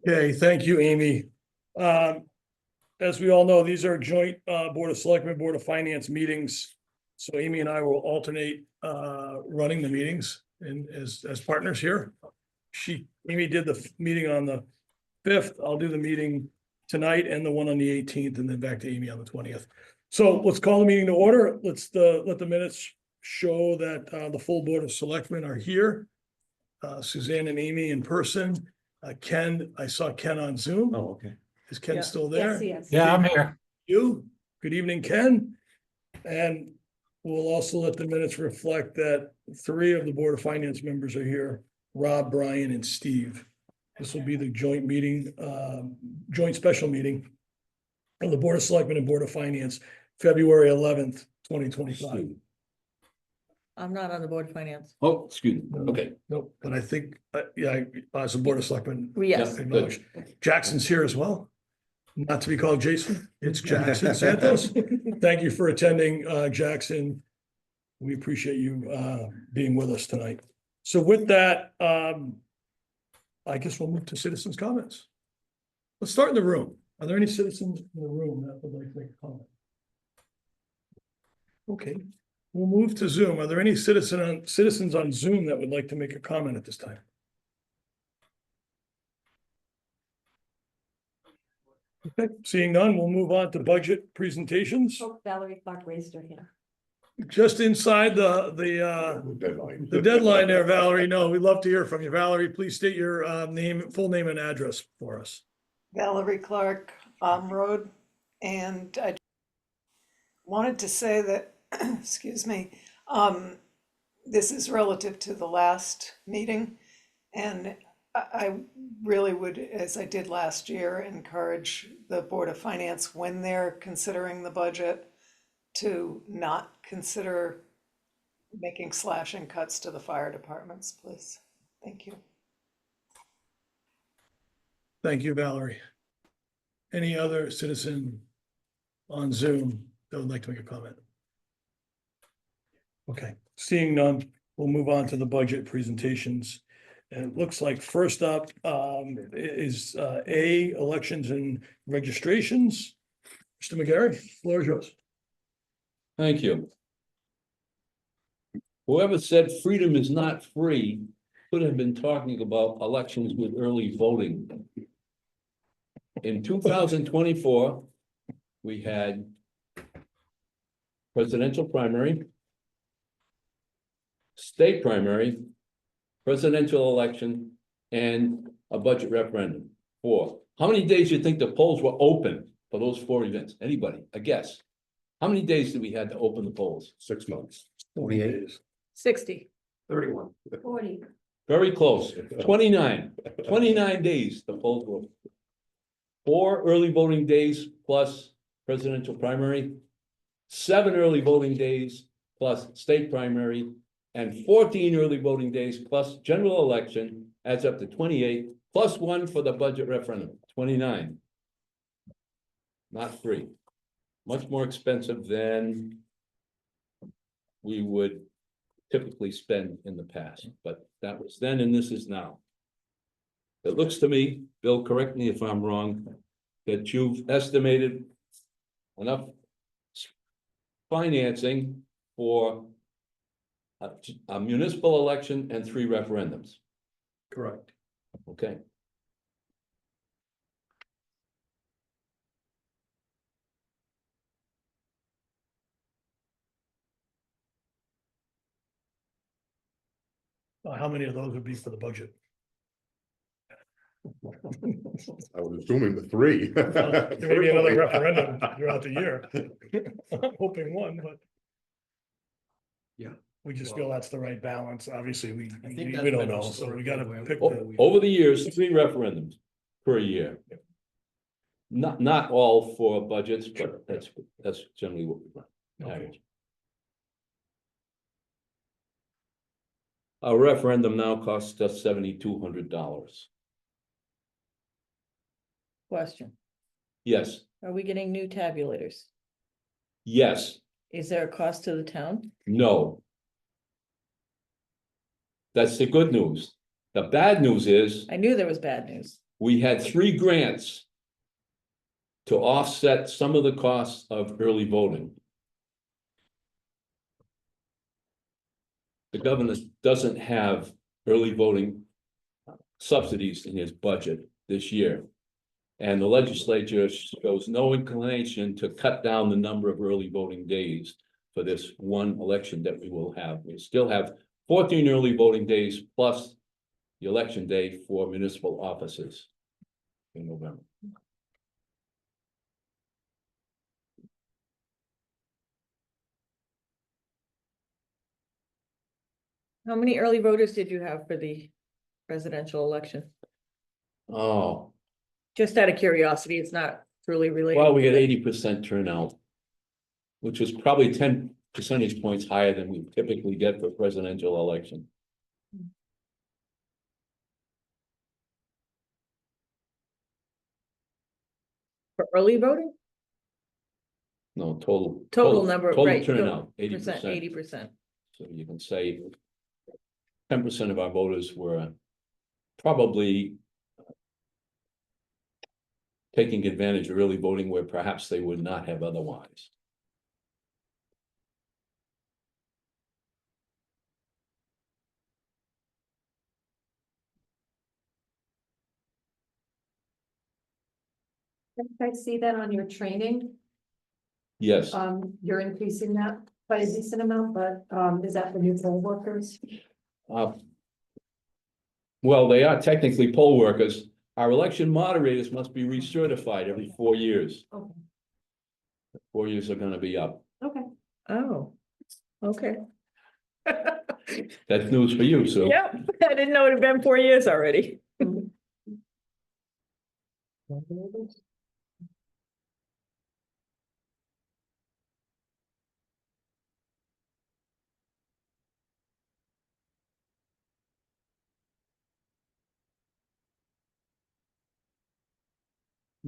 Okay, thank you, Amy. As we all know, these are joint Board of Selectmen, Board of Finance meetings. So Amy and I will alternate running the meetings and as partners here. Amy did the meeting on the 5th. I'll do the meeting tonight and the one on the 18th, and then back to Amy on the 20th. So let's call the meeting to order. Let's let the minutes show that the full Board of Selectmen are here. Suzanne and Amy in person. Ken, I saw Ken on Zoom. Oh, okay. Is Ken Yeah. still there? Yes. Yeah, I'm here. You, good evening, Ken. And we'll also let the minutes reflect that 3 of the Board of Finance members are here, Rob, Brian, and Steve. This will be the joint meeting, joint special meeting of the Board of Selectmen and Board of Finance, February 11th, 2025. I'm not on the Board of Finance. Oh, excuse me. Okay. Nope, but I think, yeah, as a Board of Selectmen. Yes. acknowledged. Jackson's here as well. Not to be called Jason, it's Jackson Santos. Thank you for attending, Jackson. We appreciate you being with us tonight. So with that, I guess we'll move to citizens' comments. Let's start in the room. Are there any citizens in the room that would like to make a comment? Okay, we'll move to Zoom. Are there any citizens on Zoom that would like to make a comment at this time? Okay, seeing none, we'll move on to budget presentations. Oh, Valerie Clark raised her hand. Just inside the deadline there, Valerie. No, we'd love to hear from you. Valerie, please state your full name and address for us. Valerie Clark, Road, and I wanted to say that, excuse me, this is relative to the last meeting, and I really would, as I did last year, encourage the Board of Finance when they're considering the budget to not consider making slashing cuts to the fire departments, please. Thank you. Thank you, Valerie. Any other citizen on Zoom that would like to make a comment? Okay, seeing none, we'll move on to the budget presentations. And it looks like first up is elections and registrations. Mr. McGarry, floor is yours. Thank you. Whoever said freedom is not free could have been talking about elections with early voting. In 2024, we had presidential primary, state primary, presidential election, and a budget referendum. 4. How many days do you think the polls were open for those 4 events? Anybody? A guess? How many days did we had to open the polls? 6 months. 48. 60. 31. 40. Very close. 29. 29 days the polls were. 4 early voting days plus presidential primary, 7 early voting days plus state primary, and 14 early voting days plus general election adds up to 28, plus 1 for the budget referendum, 29. Not free. Much more expensive than we would typically spend in the past, but that was then and this is now. It looks to me, Bill, correct me if I'm wrong, that you've estimated enough financing for a municipal election and 3 referendums. Correct. Okay. How many of those would be for the budget? I was assuming the 3. There may be another referendum throughout the year. I'm hoping 1, but. Yeah. We just feel that's the right balance. Obviously, we think don't that's know, been so we gotta pick. Over the years, 3 referendums per year. Not all for budgets, but that's generally what we run. Okay. A referendum now costs us $7,200. Question. Yes, Are we getting new tabulators? yes, Is there a cost to the town? no. That's the good news. The bad news is I knew there was bad news. we had 3 grants to offset some of the costs of early voting. The governor doesn't have early voting subsidies in his budget this year. And the legislature shows no inclination to cut down the number of early voting days for this one election that we will have. We still have 14 early voting days plus the election day for municipal offices in November. How many early voters did you have for the presidential election? Oh, Just out of curiosity, it's not truly related. well, we to had the- 80% turnout, which is probably 10 percentage points higher than we typically get for presidential election. For early voting? No, total. Total number, Total right, turnout, Percent, 80%. 80%. So you can say 10% of our voters were probably taking advantage of early voting where perhaps they would not have otherwise. I see that on your training, Yes, you're increasing that by a decent amount, but, is that for new poll workers? uh, well, they are technically poll workers. Our election moderators must be recertified every 4 years. Okay. 4 years are gonna be up. Okay. Oh, okay. That's news for you, Sue. Yep, I didn't know it had been 4 years already.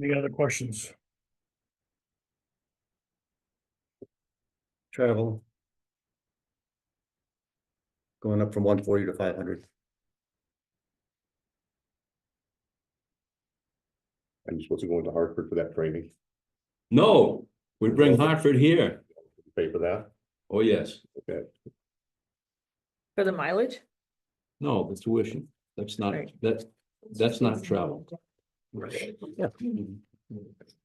Any other questions? Travel. Going up from 140 to 500. I'm supposed to go into Hartford for that training, No, we bring Hartford here. pay for that, Oh, yes. okay. For the mileage? No, the tuition. That's not, Right. that's not travel. Right. Yeah. Because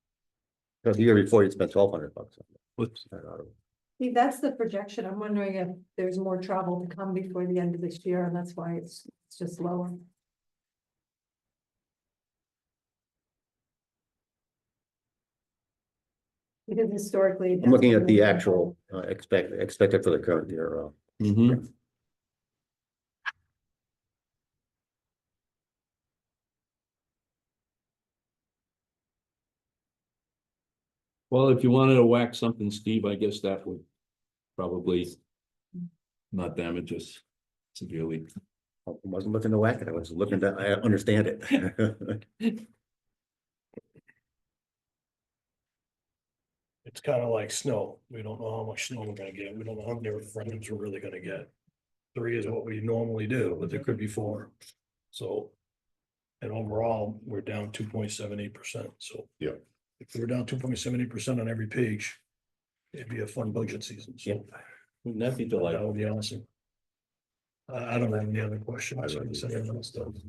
the year before you spent $1,200. What's- See, that's the projection. I'm wondering if there's more travel to come before the end of this year, and that's why it's just lower. Because historically. I'm looking at the actual expected for the current year. Mhm. Well, if you wanted to whack something, Steve, I guess that would probably not damage us severely. I wasn't looking to whack it. I was looking to, I understand it. It's kind of like snow. We don't know how much snow we're gonna get. We don't know how many referendums we're really gonna get. 3 is what we normally do, but there could be 4. So. And overall, we're down 2.78%. So. Yeah. If we're down 2.78% on every page, it'd be a fun budget season. So Wouldn't that be that delightful? would be awesome. I don't have any other questions. I don't Unless anyone else does.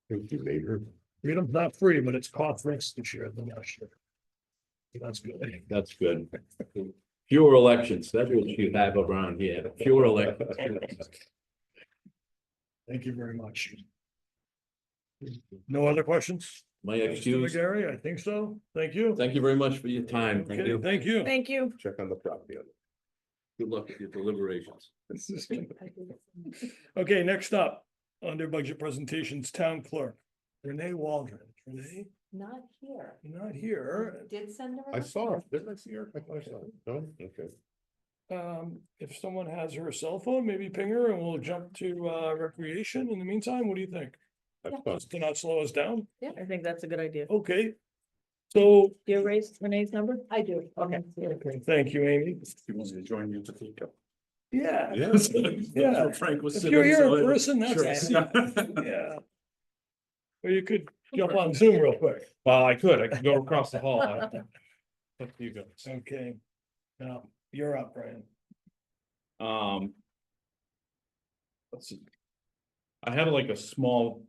Thank you, neighbor. Freedom's not free, but it's cost less this year than last year. That's good. That's good. Fewer elections, that's what you have around here, fewer elections. Thank you very much. No other questions? My Mr. excuse, McGarry, I think so. Thank you. thank you very much for your time. Thank Okay, you. Thank you. Thank you. Check on the property. Good luck with your deliberations. Okay, next up, under budget presentations, town clerk, Renee Waldron. Renee, Not here. you're not here. Did send her. I saw it, didn't I see her? I thought I saw it. No, okay. If someone has her cell phone, maybe ping her and we'll jump to recreation. In the meantime, what do you think? That's fine. Just to not slow us down? I think that's a good idea. Okay. So, Do you raise Renee's number? I do. Okay. okay, thank you, Amy. She wants to join you to take up. Yeah. Yeah. Yeah. Frank was If sitting. you're here so in it- person, Sure. that's, yeah. Or you could jump on Zoom real quick. Well, I could go across the hall. Up to you guys. Okay. Now, you're up, Brian. Let's see. I had like a small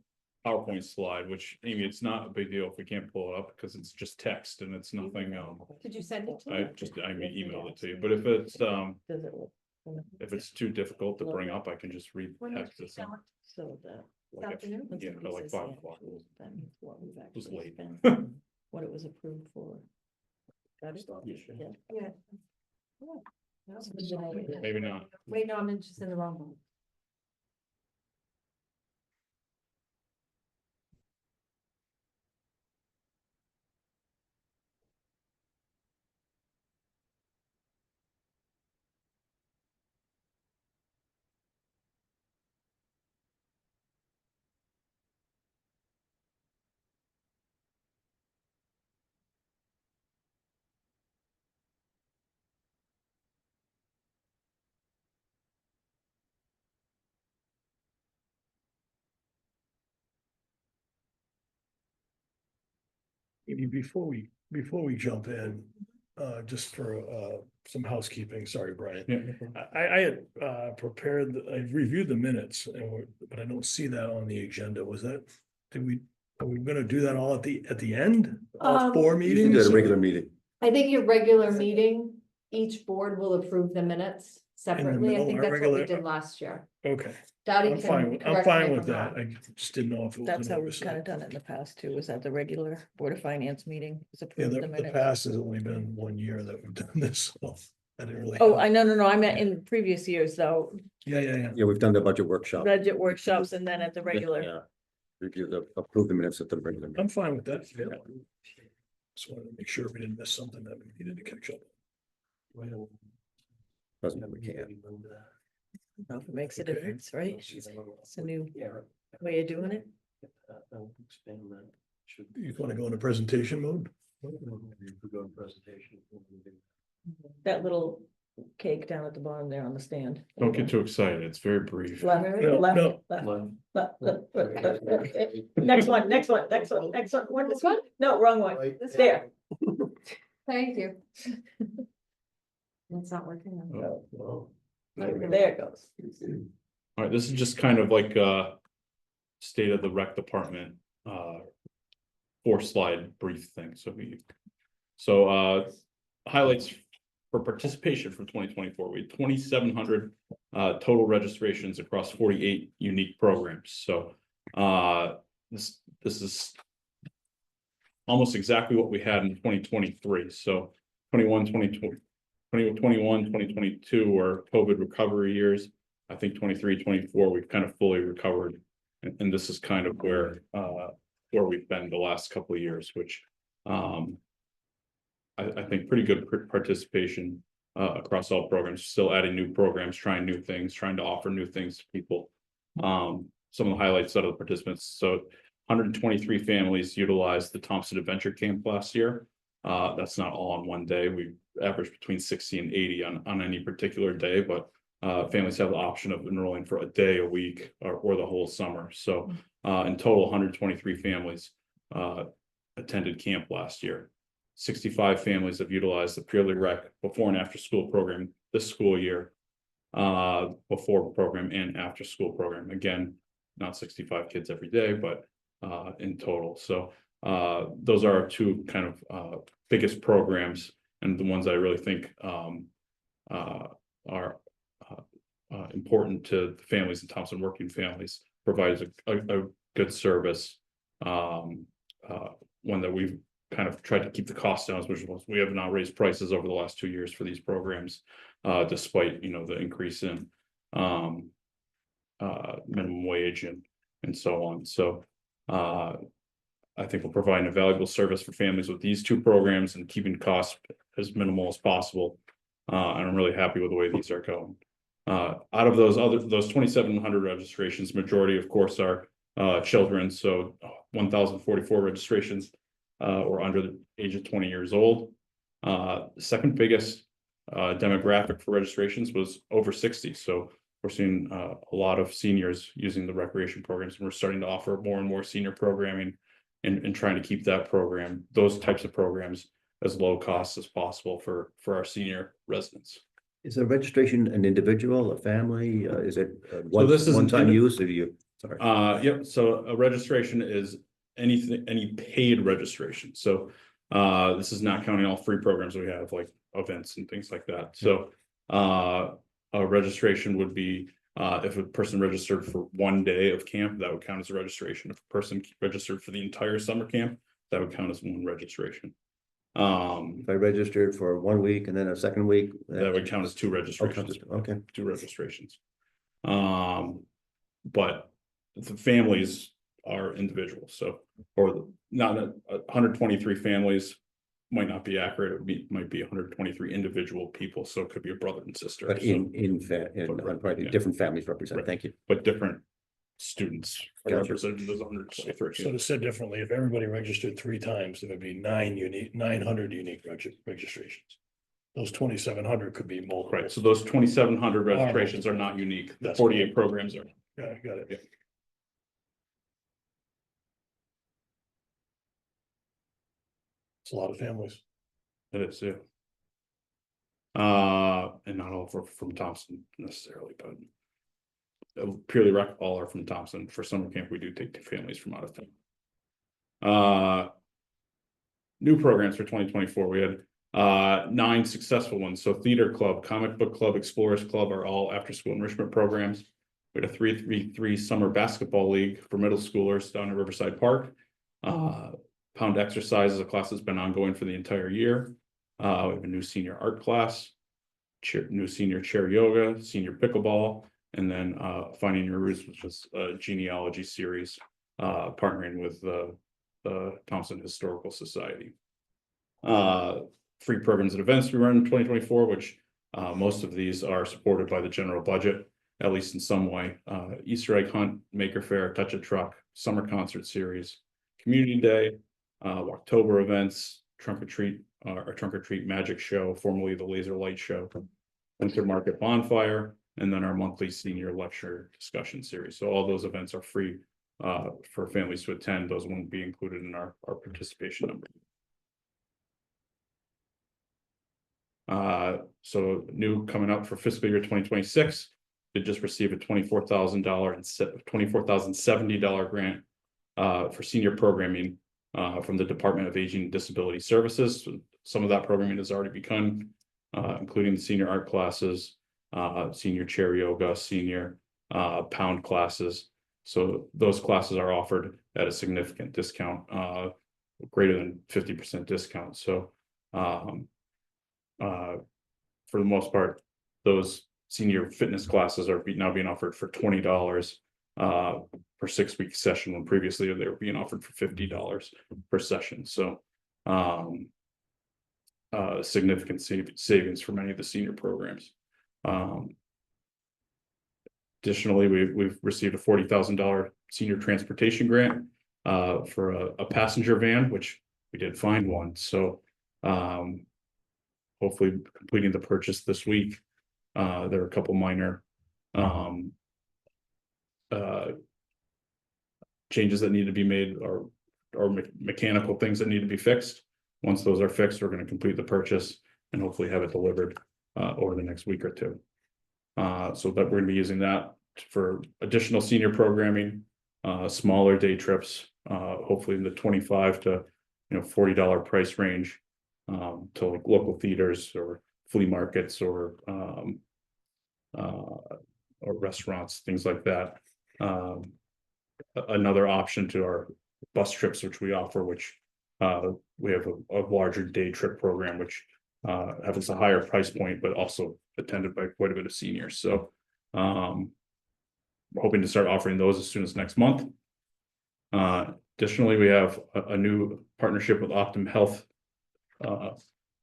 PowerPoint slide, which Amy, it's not a big deal if we can't pull it up because it's just text and it's nothing, Did you send it to I me? emailed it to you, but if it's, Does it look? if it's too difficult to bring up, I can just read When did text you this. sell it? So that. This Like, afternoon? Yeah, at like 5 o'clock. That means what we've was actually late. spent, what it was approved for. Got it? Yeah. Yeah. Maybe not. Wait, no, I'm just in the wrong one. Maybe before we jump in, just for, some housekeeping, sorry, Brian. Yeah. I had, prepared, I reviewed the minutes, but I don't see that on the agenda. Was that, are we gonna do that all at the end? All four Um, You can meetings? do a regular meeting. I think your regular meeting, each board will approve the minutes separately. I middle, think our that's what we regular- did last year. Okay, Dowdy I'm fine, can I'm correct fine me with if I'm that. wrong. I just didn't know if it was. That's an how we've kind of oversight. done it in the past too, was at the regular Board of Finance meeting, was Yeah, approved the the minutes. past has only been 1 year that we've done this, so I didn't really. Oh, have- I know, no, I meant in previous years though, Yeah. Yeah, we've done the budget workshop. budget workshops and then at the regular. Yeah. Review the, approve the minutes at the regular. meeting. I'm fine with that. Yeah. Just wanted to make sure we didn't miss something that we needed to catch up. Doesn't mean we can't. Know if it makes a Okay. difference, right? It's a new way of doing it. You want to go into presentation mode? That little cake down at the bottom there on the stand. Don't get too excited. It's very brief. Left, No, left, no. left. Next one. This one? No, wrong one. It's there. Thank you. It's not working. Oh. There it goes. All right, this is just kind of like state of the rec department, 4-slide brief thing, so highlights for participation from 2024, we had 2,700 total registrations across 48 unique programs, so this is almost exactly what we had in 2023, so 2022 were COVID recovery years. I think 23, 24, we've kind of fully recovered. And this is kind of where we've been the last couple of years, which I think pretty good participation across all programs, still adding new programs, trying new things, trying to offer new things to people. Some of the highlights out of the participants. So 123 families utilized the Thompson Adventure Camp last year. That's not all on one day. We average between 60 and 80 on any particular day, but families have the option of enrolling for a day, a week, or the whole summer. So in total, 123 families attended camp last year. 65 families have utilized the Purely Rec before and after school program this school year, before program and after school program. Again, not 65 kids every day, but in total. So those are our two kind of biggest programs, and the ones I really think are important to the families in Thompson, working families, provides a good service. One that we've kind of tried to keep the cost down, which was we have not raised prices over the last 2 years for these programs, despite the increase in minimum wage and so on. So I think we're providing a valuable service for families with these two programs and keeping costs as minimal as possible. And I'm really happy with the way these are going. Out of those 2,700 registrations, majority, of course, are children. So 1,044 registrations were under the age of 20 years old. The second biggest demographic for registrations was over 60. So we're seeing a lot of seniors using the recreation programs, and we're starting to offer more and more senior programming and trying to keep those types of programs as low cost as possible for our senior residents. Is the registration an individual, a family? Is it this is an one-time use, or do you, sorry? Yep, so a registration is any paid registration. So this is not counting all free programs we have, like events and things like that. So a registration would be if a person registered for 1 day of camp, that would count as a registration. If a person registered for the entire summer camp, that would count as one registration. If I registered for 1 week and then a second week. That would count as two registrations. Okay. Two registrations. But the families are individuals, so, or not 123 families might not be accurate. Might be 123 individual people, so it could be a brother and sister. But Yeah. different families represented. Right. Thank you. But different students are Gotcha. represented as 123. So to said differently, if everybody registered 3 times, there would be 900 unique registrations. Those 2,700 could be multiple. Right, so those 2,700 registrations are not unique. The That's 48 programs are. Yeah, I got it. Yeah. It's a lot of families. It is, yeah. And not all from Thompson necessarily, but purely all are from Thompson. For summer camp, we do take 2 families from out of town. New programs for 2024. We had 9 successful ones. So Theater Club, Comic Book Club, Explorers Club are all after school enrichment programs. We had a 3-3-3 summer basketball league for middle schoolers down at Riverside Park. Pound exercise is a class that's been ongoing for the entire year. We have a new senior art class, new senior chair yoga, senior pickleball, and then Finding Your Roots, which is a genealogy series, partnering with the Thompson Historical Society. Free programs and events we run in 2024, which most of these are supported by the general budget, at least in some way. Easter egg hunt, Maker Faire, Touch a Truck, summer concert series, Community Day, October events, Trunk or Treat magic show, formerly the Laser Light Show, Winter Market Bonfire, and then our monthly senior lecture discussion series. So all those events are free for families to attend. Those won't be included in our participation number. So new coming up for fiscal year 2026, did just receive a $24,070 grant for senior programming from the Department of Aging and Disability Services. So some of that programming has already begun, including the senior art classes, senior chair yoga, senior pound classes. So those classes are offered at a significant discount, greater than 50% discount. So for the most part, those senior fitness classes are now being offered for $20 per 6-week session, when previously they were being offered for $50 per session. So significant savings for many of the senior programs. Additionally, we've received a $40,000 senior transportation grant for a passenger van, which we did find one. So hopefully completing the purchase this week. There are a couple minor changes that need to be made, or mechanical things that need to be fixed. Once those are fixed, we're going to complete the purchase and hopefully have it delivered over the next week or 2. So that we're going to be using that for additional senior programming, smaller day trips, hopefully in the $25 to $40 price range, to like local theaters or flea markets or restaurants, things like that. Another option to our bus trips, which we offer, which we have a larger day trip program, which has a higher price point, but also attended by quite a bit of seniors. So we're hoping to start offering those as soon as next month. Additionally, we have a new partnership with Optum Health,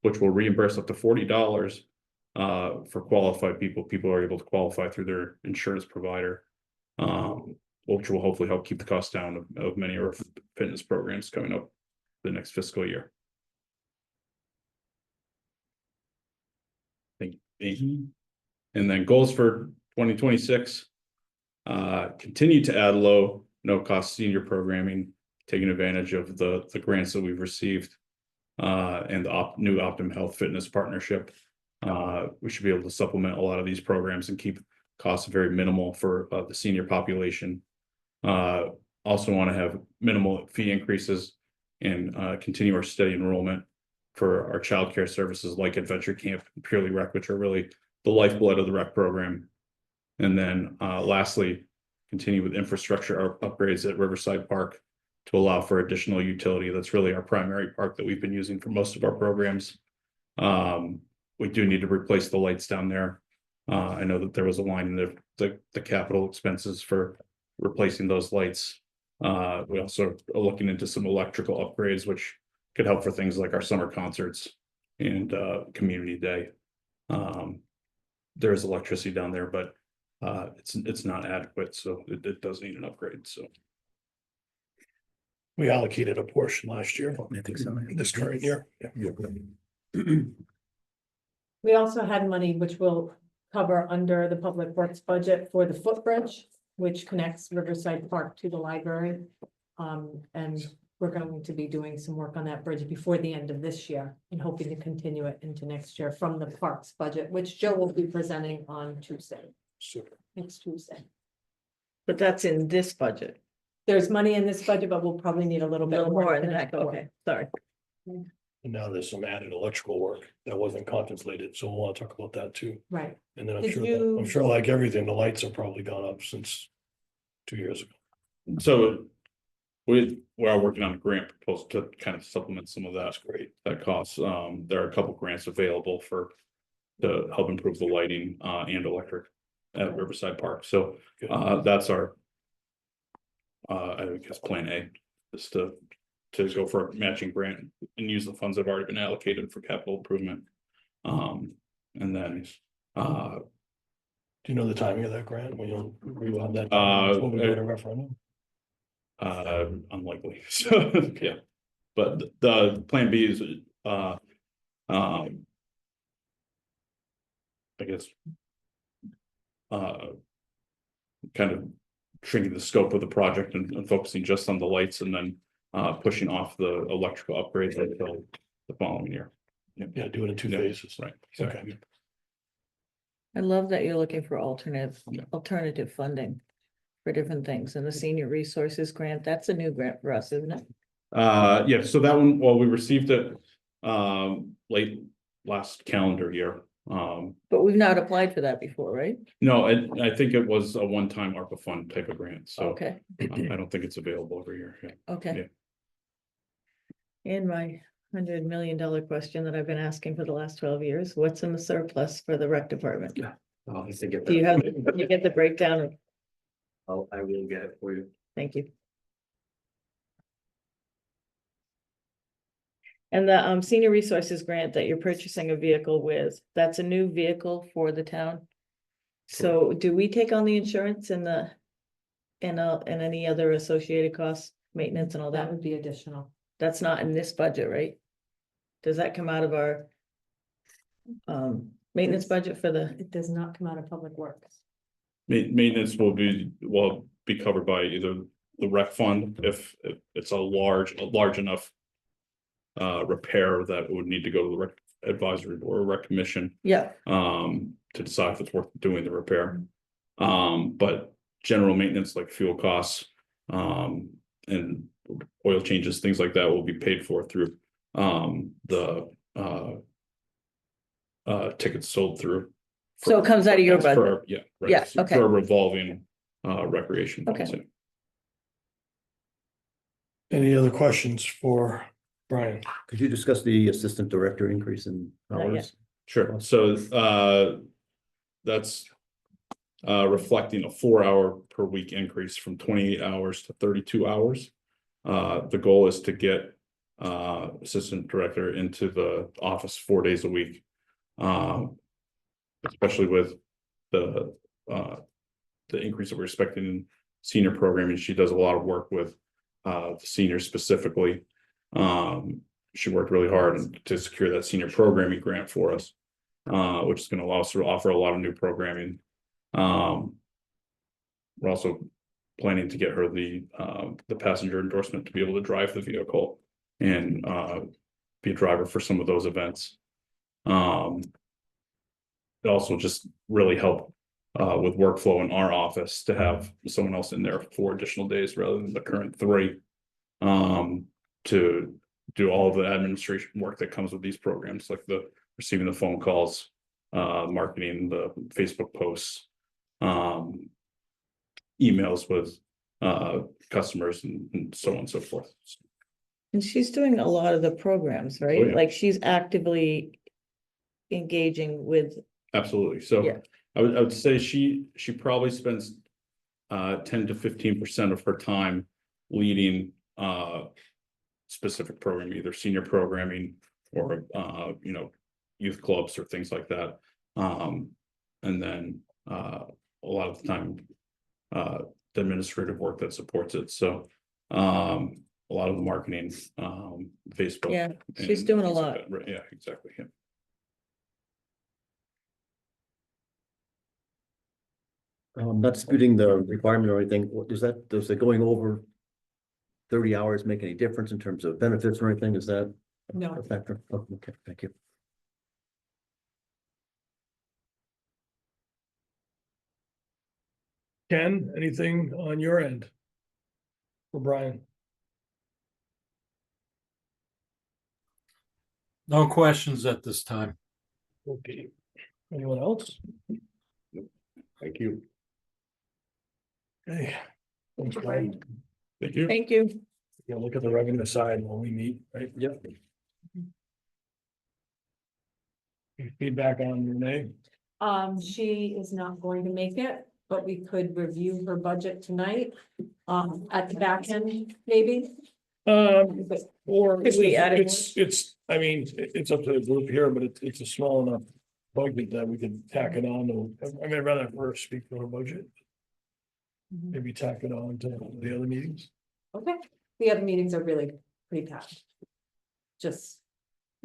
which will reimburse up to $40 for qualified people. People are able to qualify through their insurance provider, which will hopefully help keep the cost down of many of our fitness programs coming up the next fiscal year. Thank And then goals for 2026. Continue to add low, no-cost senior programming, taking advantage of the grants that we've received. And the new Optum Health Fitness partnership. We should be able to supplement a lot of these programs and keep costs very minimal for the senior population. Also want to have minimal fee increases and continue our steady enrollment for our childcare services like Adventure Camp and Purely Rec, which are really the lifeblood of the rec program. And then lastly, continue with infrastructure upgrades at Riverside Park to allow for additional utility. That's really our primary park that we've been using for most of our programs. We do need to replace the lights down there. I know that there was a line in the capital expenses for replacing those lights. We also are looking into some electrical upgrades, which could help for things like our summer concerts and community day. There is electricity down there, but it's not adequate, so it does need an upgrade. So We allocated a portion last year, I think so. this current year. We also had money which will cover under the public works budget for the footbridge, which connects Riverside Park to the library. And we're going to be doing some work on that bridge before the end of this year and hoping to continue it into next year from the parks budget, which Joe will be presenting on Tuesday, Super. next Tuesday. But that's in this budget. There's money in this budget, but we'll probably need a little A bit little more. more to in that, finish the work. okay, sorry. And now there's some added electrical work that wasn't contemplated, so we'll want to talk about that too. Right. And then I'm Did sure, you- I'm sure like everything, the lights have probably gone up since 2 years ago. So we are working on a grant proposal to kind of supplement some of That's great. that costs. There are a couple grants available to help improve the lighting and electric at Riverside Park. So Good. that's our I guess plan A is to go for a matching grant and use the funds that have already been allocated for capital improvement. And then Do you know the timing of that grant? We will have that. Uh, When we go to referendum? unlikely. So yeah. But the plan B is I guess kind of shrinking the scope of the project and focusing just on the lights and then pushing off the electrical upgrades until the following year. Yeah, do it in 2 Yeah, phases. right. Okay. I love that you're looking for alternative Yeah. funding for different things, and the senior resources grant, that's a new grant for us, isn't it? Yeah, so that one, well, we received it late last calendar year. But we've not applied for that before, right? No, I think it was a one-time ARPA fund type of grant, so Okay, I don't think it's available every year. Yeah. okay. And my $100 million question that I've been asking for the last 12 years, what's in the surplus for the rec department? I'll have to get Do you that. have, you get the breakdown? I will get it for you. Thank you. And the senior resources grant that you're purchasing a vehicle with, that's a new vehicle for the town. So do we take on the insurance and and any other associated costs, maintenance and all That that? would be additional. That's not in this budget, right? Does that come out of our maintenance budget for the, It does not come out of public works. Maintenance will be covered by either the rec fund if it's a large enough repair that would need to go to the rec advisory board or rec commission yeah, to decide if it's worth doing the repair. But general maintenance like fuel costs and oil changes, things like that will be paid for through the tickets sold through. so it comes out of your That's for budget. our- Yeah. right, Yeah, so okay. For a revolving recreation. Okay. policy. Any other questions for Brian? Could you discuss the assistant director increase in Not yet. hours? Sure, so that's reflecting a 4-hour per week increase from 28 hours to 32 hours. The goal is to get assistant director into the office 4 days a week. Especially with the increase that we're expecting in senior programming. She does a lot of work with the seniors specifically. She worked really hard to secure that senior programming grant for us. which is gonna allow us to offer a lot of new programming. We're also planning to get her the passenger endorsement to be able to drive the vehicle and be a driver for some of those events. It also just really help with workflow in our office to have someone else in there 4 additional days rather than the current 3. To do all the administration work that comes with these programs, like the receiving the phone calls, marketing, the Facebook posts, emails with customers and so on and so forth. And she's doing a lot of the programs, right? yeah. Like she's actively engaging with, Absolutely. So Yeah. I would say she probably spends 10 to 15% of her time leading specific program, either senior programming or youth clubs or things like that. And then a lot of the time the administrative work that supports it. So a lot of the marketing, Facebook. yeah, she's and doing a things like lot. that. Right, yeah, exactly. Yeah. Not disputing the requirement or anything, does it going over 30 hours make any difference in terms of benefits or anything? Is that No, a factor? Oh, okay, thank you. Ken, anything on your end? For Brian? No questions at this time. Okay. Anyone else? Thank you. Okay. Thanks, Brian. Thank you. Thank you. Yeah, look at the revenue side when we meet, right? Yep. Feedback on Renee? she is not going to make it, but we could review her budget tonight, at the back end, maybe. But Or Could we add it? I mean, it's up to the group here, but it's a small enough budget that we could tack it on to, I mean, I'd rather first speak to our budget, Mhm. maybe tack it on to the other meetings. Okay, the other meetings are really pretty packed.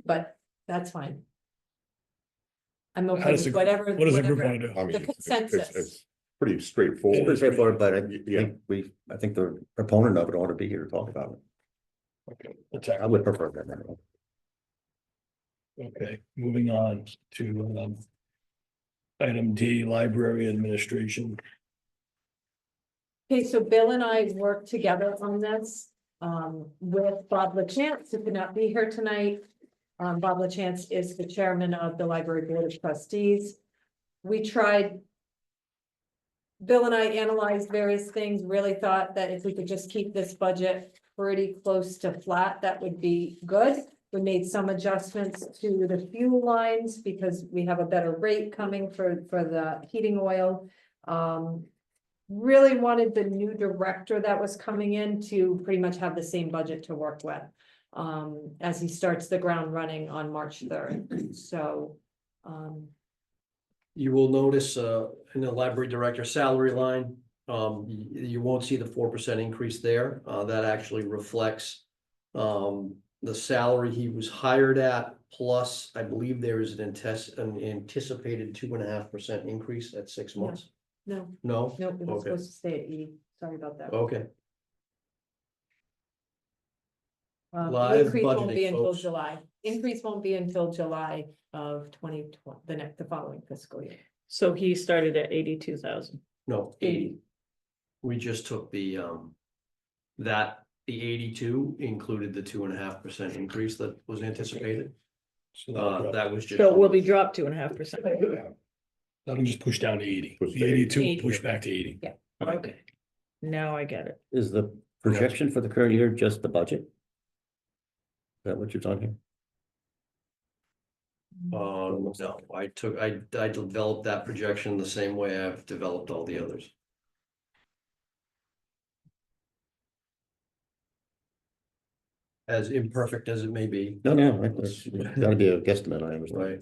But that's fine. I'm How okay does with the- whatever. What does the group whatever- want to do? I mean, The consensus. it's pretty straightforward. Pretty straightforward, but I Yeah. think I think the proponent of it ought to be here to talk about it. Okay, we'll tack I would prefer that. anyway. Okay, moving on to item D, library administration. Okay, so Bill and I worked together on this, with Bob LaChance, who could not be here tonight. Bob LaChance is the chairman of the library board of trustees. We tried. Bill and I analyzed various things, really thought that if we could just keep this budget pretty close to flat, that would be good. We made some adjustments to the fuel lines because we have a better rate coming for the heating oil. Really wanted the new director that was coming in to pretty much have the same budget to work with. As he starts the ground running on March 3rd, so. You will notice in the library director salary line, you won't see the 4% increase there. That actually reflects the salary he was hired at, plus I believe there is an anticipated 2.5% increase at 6 months. No, No? no, it was Okay. supposed to stay at 80, sorry about that. Okay, The live increase won't be budgeting, until folks. July, increase won't be until July of 2020, the following fiscal year. So he started at 82,000. No, 80. We just took the 82 included the 2.5% increase that was anticipated. So that'll That was just. So it will be dropped 2.5%. That'll just push down to 80. Push to The 82 80. push back to 80. Yeah. Okay. Now I get it. Is the projection for the current year just the budget? Is that what you're talking? No, I developed that projection the same way I've developed all the others. As imperfect as it may be. No, it's gotta be a guesstimate, I understand. Right.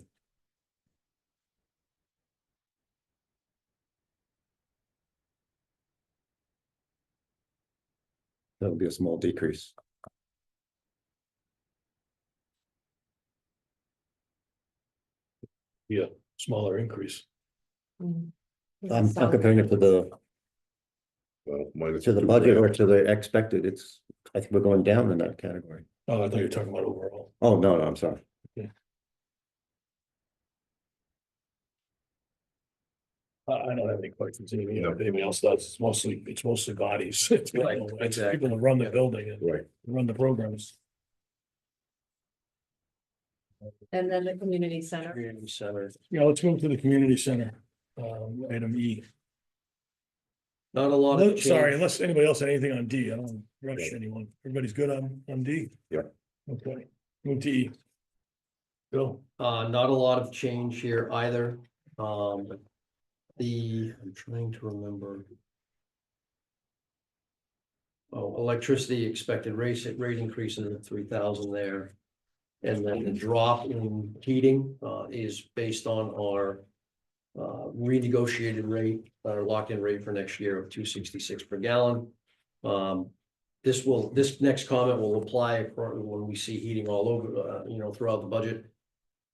That would be a small decrease. be a smaller increase. Mm. I'm So- comparing it to Well, minus the $2 budget or grand. to the expected, I think we're going down in that category. Oh, I thought you were talking about overall. Oh, no, I'm sorry. I don't have any questions, Amy, No. if anybody else does, it's mostly bodies. It's people, Right, it's exactly. people that run the Yeah. building and Right, run the programs. And then the community center. Community center. Yeah, let's move to the community center, item E. Not a lot of Sorry, change. unless anybody else had anything on D, I don't rush Right. anyone, everybody's good on D? Yeah. Okay, move to E. Bill, Not a lot of change here either. I'm trying to remember. Oh, electricity expected rate increase in the 3,000 there. And then the drop in heating, is based on our renegotiated rate, our locked-in rate for next year of $2.66 per gallon. This next comment will apply when we see heating all over, throughout the budget.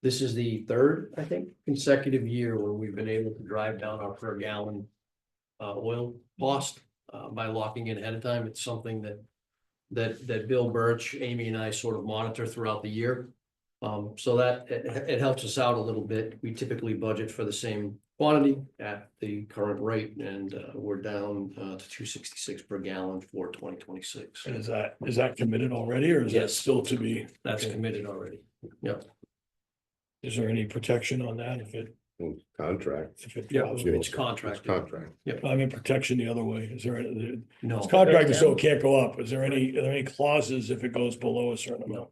This is the third, I think, consecutive year where we've been able to drive down our per gallon oil cost by locking in ahead of time. It's something that Bill Birch, Amy and I sort of monitor throughout the year. So that it helps us out a little bit. We typically budget for the same quantity at the current rate, and we're down to $2.66 per gallon for 2026. and is that committed already, or is that Yes. still to be? That's committed already. Yep. Is there any protection on that contract. yeah, It's contracted. Contract. I mean, protection the other way, is there, No. it's contracted, so it can't go up, are there any clauses if it goes below a certain amount?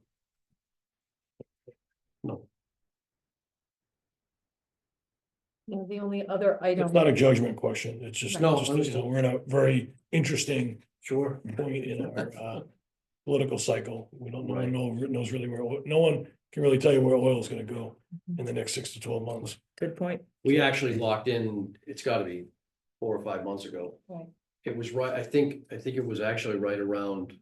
No. No, the only other item. It's not a judgment question, it's just, No, just, understood. we're in a very interesting Sure. point in our political cycle. We don't Right. knows really where, no one can really tell you where oil is gonna go in the next 6 to 12 months. Good point. We actually locked in, it's gotta be 4 or 5 months ago. Right. It was right, I think it was actually right around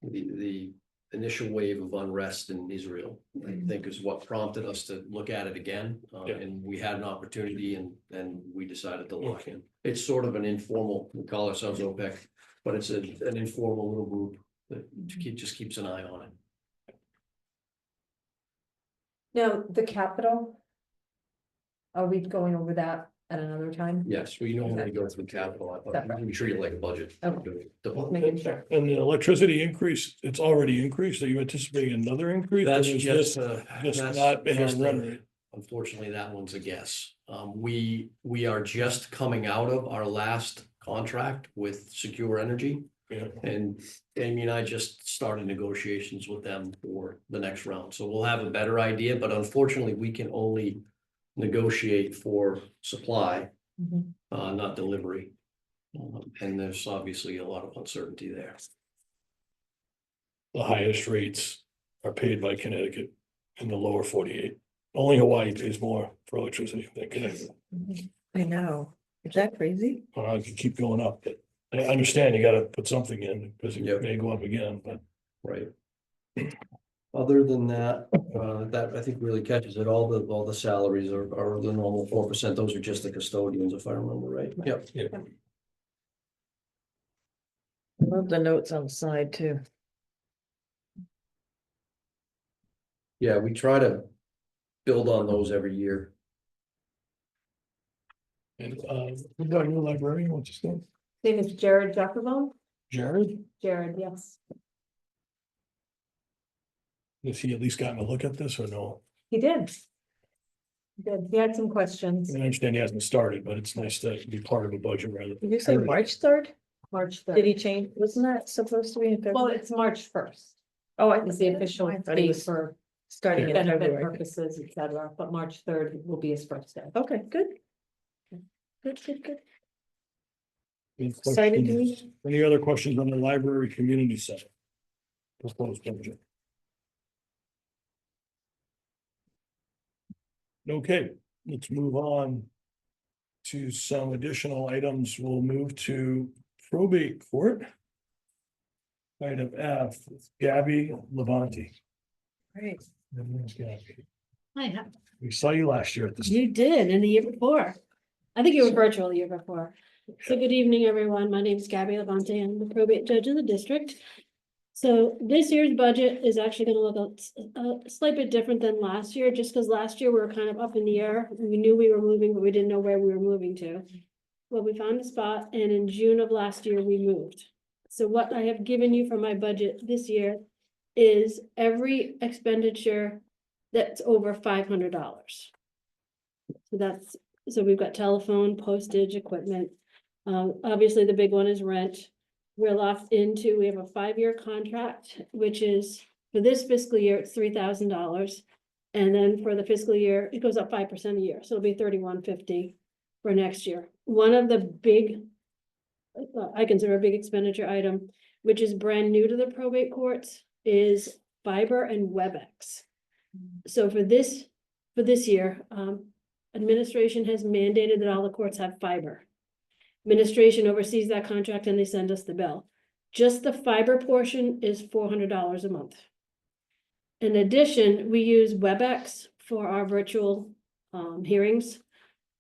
the initial wave of unrest in Israel, I think is what prompted us to look at it again. Yeah. And we had an opportunity and we decided to lock in. It's sort of an informal, we call ourselves OPEC, but it's an informal little group that just keeps an eye on it. Now, the capital. Are we going over that at another time? Yes, we normally go through capital. We treat it like a budget. Okay. The- Making sure. And the electricity increase, it's already increased, are you anticipating another increase? or That's is just, this just that's not in just our run a- rate? Unfortunately, that one's a guess. We are just coming out of our last contract with Secure Energy. Yeah. And Amy and I just started negotiations with them for the next round. So we'll have a better idea, but unfortunately, we can only negotiate for supply, Mhm. not delivery. And there's obviously a lot of uncertainty there. The highest rates are paid by Connecticut in the lower 48. Only Hawaii pays more for electricity than Connecticut. I know. Is that crazy? It could keep going up, but I understand you gotta put something in because it Yep. may go up again, but. Right. Other than that, that I think really catches it. All the salaries are the normal 4%. Those are just the custodians, if I remember right. Yep. I love the notes on the side too. Yeah, we try to build on those every year. And, who's our new librarian, what's his name? Name is Jared Jacobone. Jared? Jared, yes. Has he at least gotten a look at this or no? He did. He did. He had some questions. I understand he hasn't started, but it's nice to be part of a budget rather. Did you say March 3rd? March Did 3rd. he change? Wasn't that supposed to be in Well, February? it's March 1st. Oh, I Is the official I thought he date was for starting in benefit February. purposes, et cetera, but March 3rd will be his first day. Okay, good. Good. Any Excited to questions- Any other questions on the library community center? Proposed budget. Okay, let's move on to some additional items. We'll move to probate court. Item F, Gabby Levante. Great. Everyone's Gabby. We saw you last year at this. You did, and the year before. I think you were virtual the year before. So good evening, everyone. My name is Gabby Levante. I'm the probate judge in the district. So this year's budget is actually gonna look a slight bit different than last year, just because last year we were kind of up in the air. We knew we were moving, but we didn't know where we were moving to. Well, we found a spot, and in June of last year, we moved. So what I have given you for my budget this year is every expenditure that's over $500. So we've got telephone, postage, equipment. Obviously, the big one is rent. We're locked into, we have a 5-year contract, which is, for this fiscal year, it's $3,000. And then for the fiscal year, it goes up 5% a year, so it'll be $3,150 for next year. One of the big, I consider a big expenditure item, which is brand new to the probate courts, is fiber and WebEx. So for this year, administration has mandated that all the courts have fiber. Administration oversees that contract and they send us the bill. Just the fiber portion is $400 a month. In addition, we use WebEx for our virtual hearings.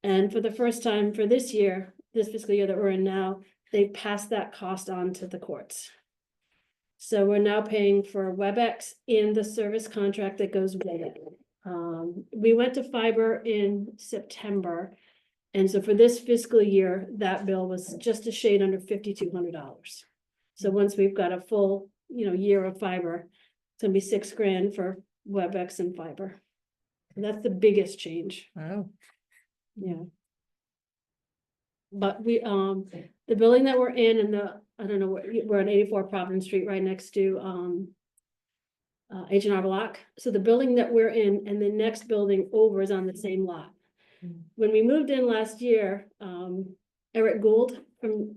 And for the first time for this year, this fiscal year that we're in now, they passed that cost on to the courts. So we're now paying for WebEx in the service contract that goes with it. We went to fiber in September. And so for this fiscal year, that bill was just a shade under $5,200. So once we've got a full, year of fiber, it's gonna be $6,000 for WebEx and fiber. And that's the biggest change. Wow. Yeah. But we, the building that we're in and I don't know, we're on 84 Providence Street, right next to, H&R Block. So the building that we're in and the next building over is on the same lot. When we moved in last year, Eric Gould from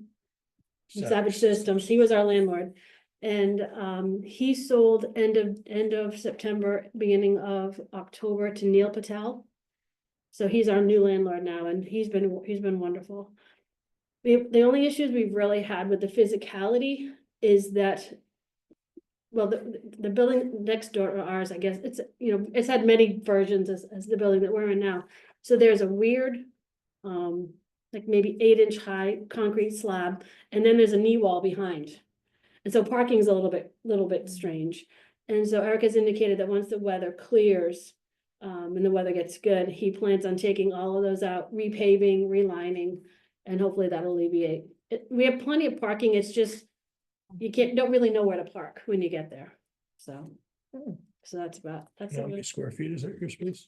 Savage Systems, he was our landlord. And he sold end of September, beginning of October to Neil Patel. So he's our new landlord now, and he's been wonderful. The only issues we've really had with the physicality is that, well, the building next door to ours, I guess, it's had many versions as the building that we're in now. So there's a weird, like maybe 8-inch high concrete slab, and then there's a knee wall behind. And so parking is a little bit strange. And so Eric has indicated that once the weather clears, and the weather gets good, he plans on taking all of those out, repaving, relining, and hopefully that'll alleviate it. We have plenty of parking. It's just, don't really know where to park when you get there. So that's How many square feet is it, your space?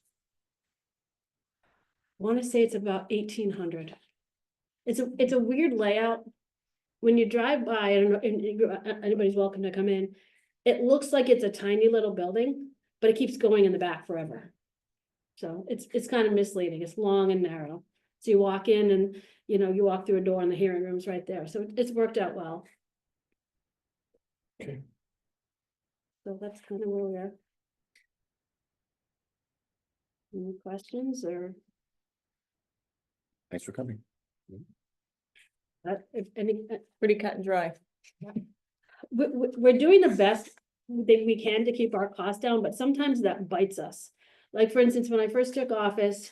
I want to say it's about 1,800. It's a weird layout. When you drive by, I don't know, and anybody's welcome to come in. It looks like it's a tiny little building, but it keeps going in the back forever. So it's kind of misleading. It's long and narrow. So you walk in and, you walk through a door and the hearing room's right there. So it's worked out well. Okay. So that's kind of where we are. Any questions or? Thanks for coming. If any, Pretty cut and dry. we're doing the best that we can to keep our costs down, but sometimes that bites us. Like, for instance, when I first took office,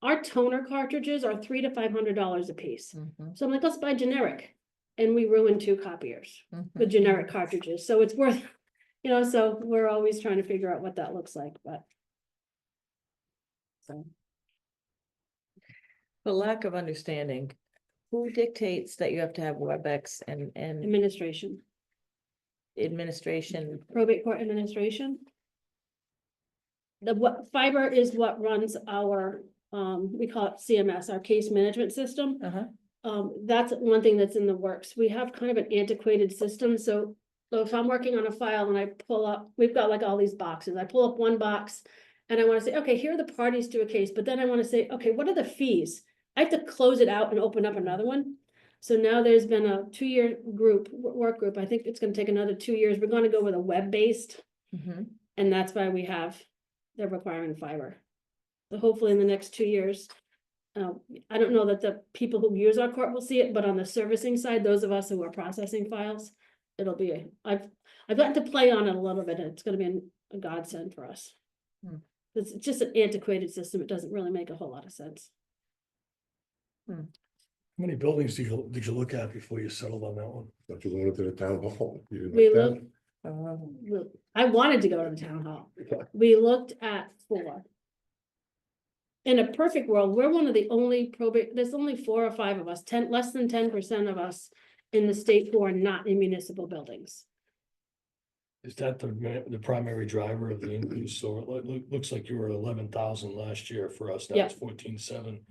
our toner cartridges are $300 to $500 a piece. So I'm like, let's buy generic. And we ruined 2 copiers with generic cartridges. So it's worth, so we're always trying to figure out what that looks like, but. So. For lack of understanding, who dictates that you have to have WebEx and Administration, administration? probate court administration. Fiber is what runs our, we call it CMS, our case management system. That's one thing that's in the works. We have kind of an antiquated system, so if I'm working on a file and I pull up, we've got like all these boxes. I pull up one box and I want to say, okay, here are the parties to a case, but then I want to say, okay, what are the fees? I have to close it out and open up another one. So now there's been a 2-year work group. I think it's going to take another 2 years. We're going to go with a web-based, and that's why they're requiring fiber. So hopefully in the next 2 years, I don't know that the people who use our court will see it, but on the servicing side, those of us who are processing files, it'll be, I've gotten to play on it a little bit, and it's going to be a godsend for us. It's just an antiquated system. It doesn't really make a whole lot of sense. How many buildings did you look at before you settled on that one? But you went to the town hall. You didn't We like that? looked, I wanted to go to the town hall. We looked at 4. In a perfect world, we're one of the only probate, there's only 4 or 5 of us, less than 10% of us in the state who are not in municipal buildings. Is that the primary driver of the increase? So it looks like you were 11,000 last year for us. Now Yeah. it's 14,700.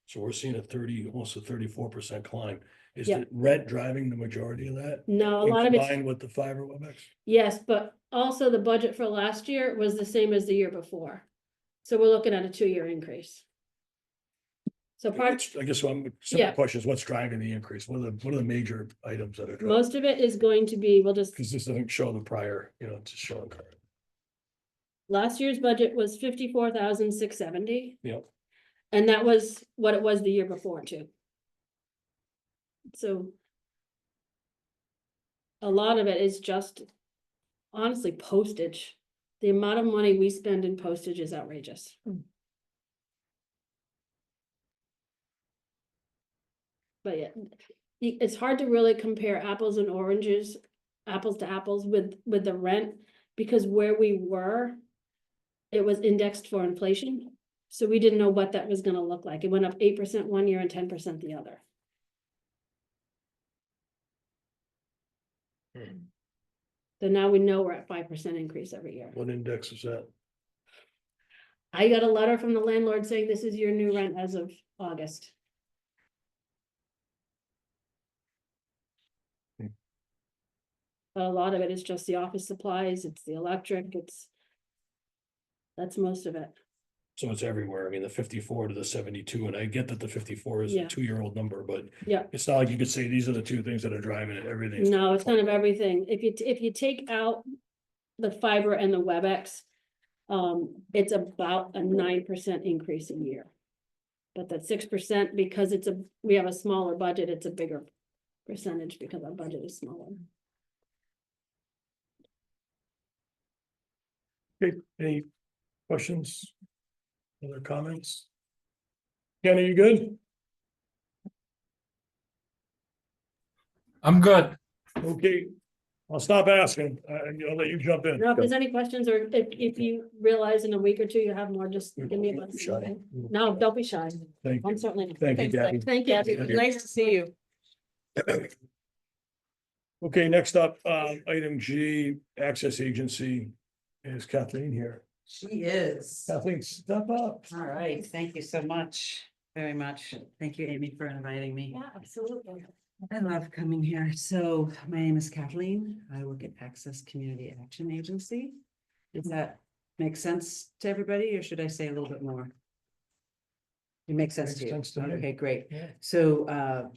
So we're seeing a 30, almost a 34% climb. Is Yeah. the rent driving the majority of that? No, a lot of Combined it's, with the fiber WebEx? yes, but also the budget for last year was the same as the year before. So we're looking at a 2-year increase. So I guess one Yeah. simple question is what's driving the increase? What are the major items that are driving? most of it is going to be, we'll just, Because this doesn't show the prior, it's just showing current. last year's budget was 54,670. Yep. And that was what it was the year before too. So. A lot of it is just honestly postage. The amount of money we spend in postage is outrageous. But yeah, it's hard to really compare apples and oranges, apples to apples with the rent, because where we were, it was indexed for inflation. So we didn't know what that was gonna look like. It went up 8% one year and 10% the other. So now we know we're at 5% increase every year. What index is that? I got a letter from the landlord saying this is your new rent as of August. But a lot of it is just the office supplies, it's the electric, that's most of it. So it's everywhere. I mean, the 54 to the 72, and I get that the 54 is a Yeah. 2-year-old number, but Yeah. it's not like you could say these are the 2 things that are driving it. Everything's. No, it's kind of everything. If you take out the fiber and the WebEx, it's about a 9% increase a year. But that 6%, because we have a smaller budget, it's a bigger percentage because our budget is smaller. Okay, any questions? Other comments? Ken, are you good? I'm good. Okay, I'll stop asking. I'll let you jump in. Now, if there's any questions, or if you realize in a week or 2 you have more, just give me a buzz. Shy. No, don't be shy. Thank I'm you. certainly. not. Thank you, Gabby. Thank you. Nice to see you. Okay, next up, item G, Access Agency. Is Kathleen here? She is. Kathleen, step up. All right, thank you so much, very much. Thank you, Amy, for inviting me. Yeah, absolutely. I love coming here. So my name is Kathleen. I work at Access Community Action Agency. Does that make sense to everybody, or should I say a little bit more? It makes sense Makes to you. sense to me. Okay, great. Yeah. So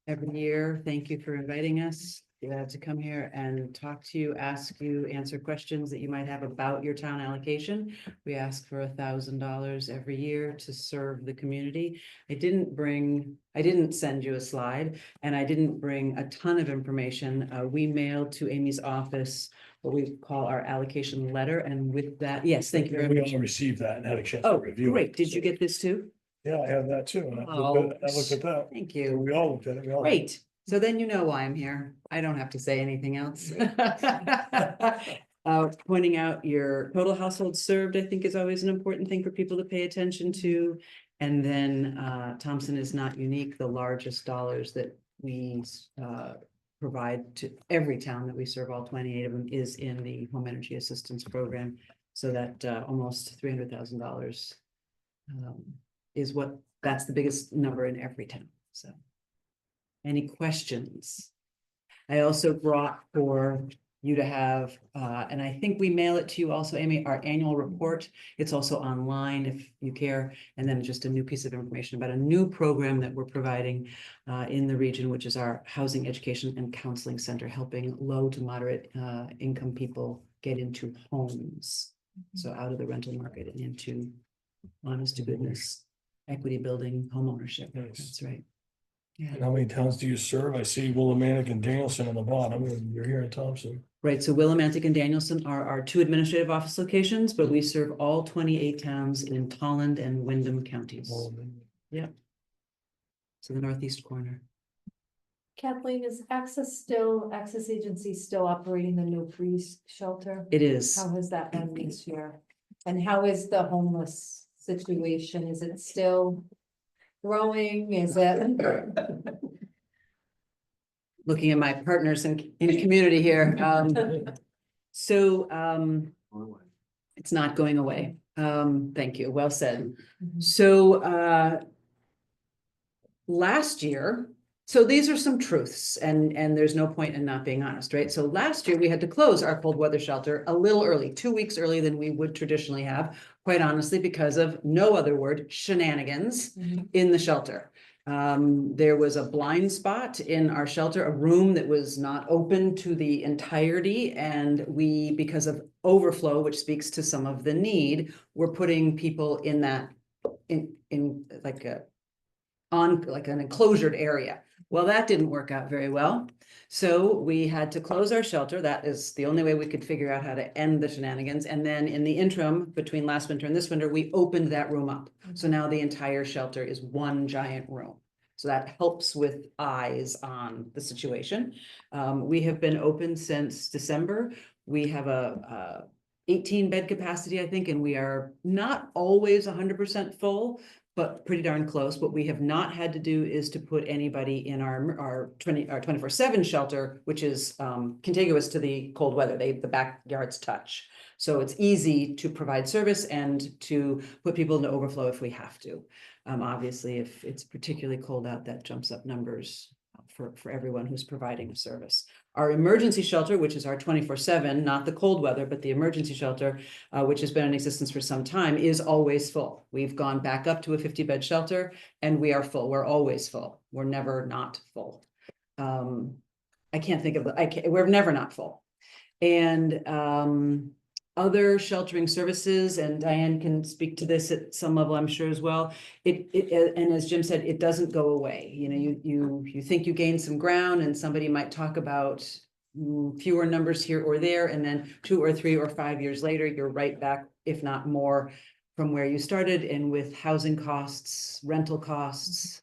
every year, thank you for inviting us to come here and talk to you, ask you, answer questions that you might have about your town allocation. We ask for $1,000 every year to serve the community. I didn't send you a slide, and I didn't bring a ton of information. We mailed to Amy's office what we call our allocation letter, and with that, yes, thank you very We much. all received that and had a chance to Oh, review it. great. Did you So, get this too? Yeah, I have that too. And I looked at that. Thank So you. we all looked at it. We all. Great. So then you know why I'm here. I don't have to say anything else. Pointing out your total household served, I think, is always an important thing for people to pay attention to. And then Thompson is not unique. The largest dollars that we provide to every town that we serve, all 28 of them, is in the home energy assistance program. So that almost $300,000 is that's the biggest number in every town. So. Any questions? I also brought for you to have, and I think we mail it to you also, Amy, our annual report. It's also online if you care. And then just a new piece of information about a new program that we're providing in the region, which is our Housing Education and Counseling Center, helping low to moderate income people get into homes. So out of the rental market and into honest to goodness, equity building, home ownership. Nice. That's right. Yeah. And how many towns do you serve? I see Willimantic and Danielson on the bottom, and you're here in Thompson. Right, so Willimantic and Danielson are our two administrative office locations, but we serve all 28 towns in Tolland and Wyndham counties. Yep. So the northeast corner. Kathleen, is Access Agency still operating the no freeze shelter? It is. How has that been this year? And how is the homeless situation? Is it still growing? Is it? Looking at my partners in the community here. So it's not going away. Thank you. Well said. So last year, so these are some truths and there's no point in not being honest, right? So last year we had to close our cold weather shelter a little early, 2 weeks earlier than we would traditionally have, quite honestly, because of no other word, shenanigans in the shelter. There was a blind spot in our shelter, a room that was not open to the entirety. And we, because of overflow, which speaks to some of the need, we're putting people in that, in like an enclosured area. Well, that didn't work out very well. So we had to close our shelter. That is the only way we could figure out how to end the shenanigans. And then in the interim, between last winter and this winter, we opened that room up. So now the entire shelter is one giant room. So that helps with eyes on the situation. We have been open since December. We have a 18 bed capacity, I think, and we are not always 100% full, but pretty darn close. What we have not had to do is to put anybody in our 24/7 shelter, which is contiguous to the cold weather. The backyards touch. So it's easy to provide service and to put people into overflow if we have to. Obviously, if it's particularly cold out, that jumps up numbers for everyone who's providing a service. Our emergency shelter, which is our 24/7, not the cold weather, but the emergency shelter, which has been in existence for some time, is always full. We've gone back up to a 50-bed shelter and we are full. We're always full. We're never not full. I can't think of we're never not full. And other sheltering services, and Diane can speak to this at some level, I'm sure as well. And as Jim said, it doesn't go away. You know, you think you gain some ground, and somebody might talk about fewer numbers here or there, and then 2 or 3 or 5 years later, you're right back, if not more, from where you started. And with housing costs, rental costs,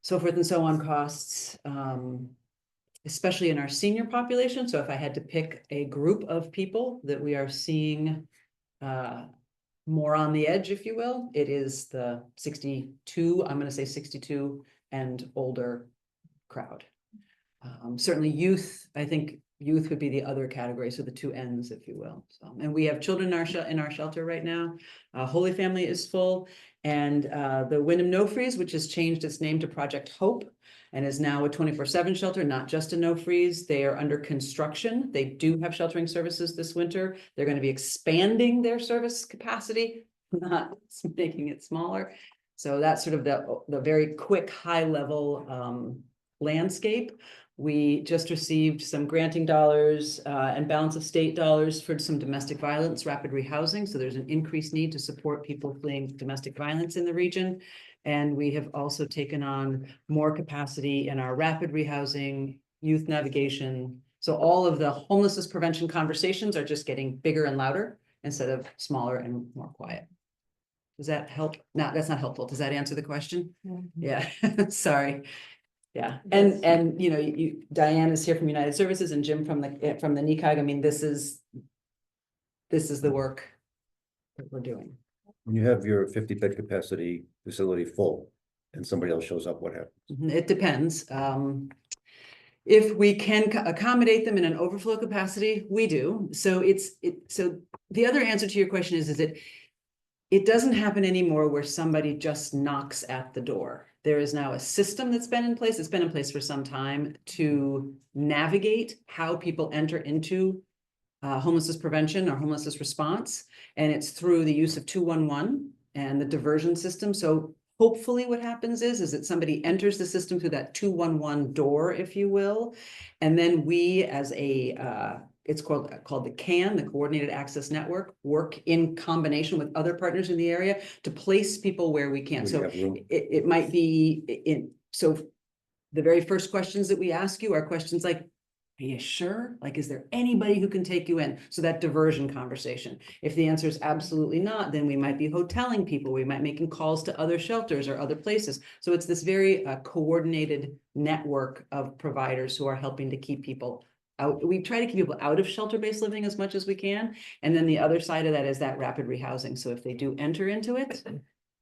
so forth and so on costs, especially in our senior population. So if I had to pick a group of people that we are seeing more on the edge, if you will, it is the 62, I'm going to say 62 and older crowd. Certainly youth, I think youth would be the other category. So the two ends, if you will. So, and we have children in our shelter right now. Holy Family is full. And the Wyndham No Freeze, which has changed its name to Project Hope, and is now a 24/7 shelter, not just a no freeze. They are under construction. They do have sheltering services this winter. They're going to be expanding their service capacity, not making it smaller. So that's sort of the very quick, high level landscape. We just received some granting dollars and balance of state dollars for some domestic violence, rapid rehousing. So there's an increased need to support people fleeing domestic violence in the region. And we have also taken on more capacity in our rapid rehousing, youth navigation. So all of the homelessness prevention conversations are just getting bigger and louder instead of smaller and more quiet. Does that help? No, that's not helpful. Does that answer the question? Yeah, sorry. Yeah, and you know, Diane is here from United Services and Jim from the NECOG. I mean, this is the work that we're doing. When you have your 50-bed capacity facility full and somebody else shows up, what happens? It depends. If we can accommodate them in an overflow capacity, we do. So so the other answer to your question is that it doesn't happen anymore where somebody just knocks at the door. There is now a system that's been in place. It's been in place for some time to navigate how people enter into homelessness prevention or homelessness response. And it's through the use of 211 and the diversion system. So hopefully what happens is that somebody enters the system through that 211 door, if you will. And then we as it's called the CAN, the Coordinated Access Network, work in combination with other partners in the area to place people where we can. So it might be so the very first questions that we ask you are questions like, Are you sure? Like, is there anybody who can take you in? So that diversion conversation. If the answer is absolutely not, then we might be hoteling people. We might making calls to other shelters or other places. So it's this very coordinated network of providers who are helping to keep people out. We try to keep people out of shelter-based living as much as we can. And then the other side of that is that rapid rehousing. So if they do enter into it,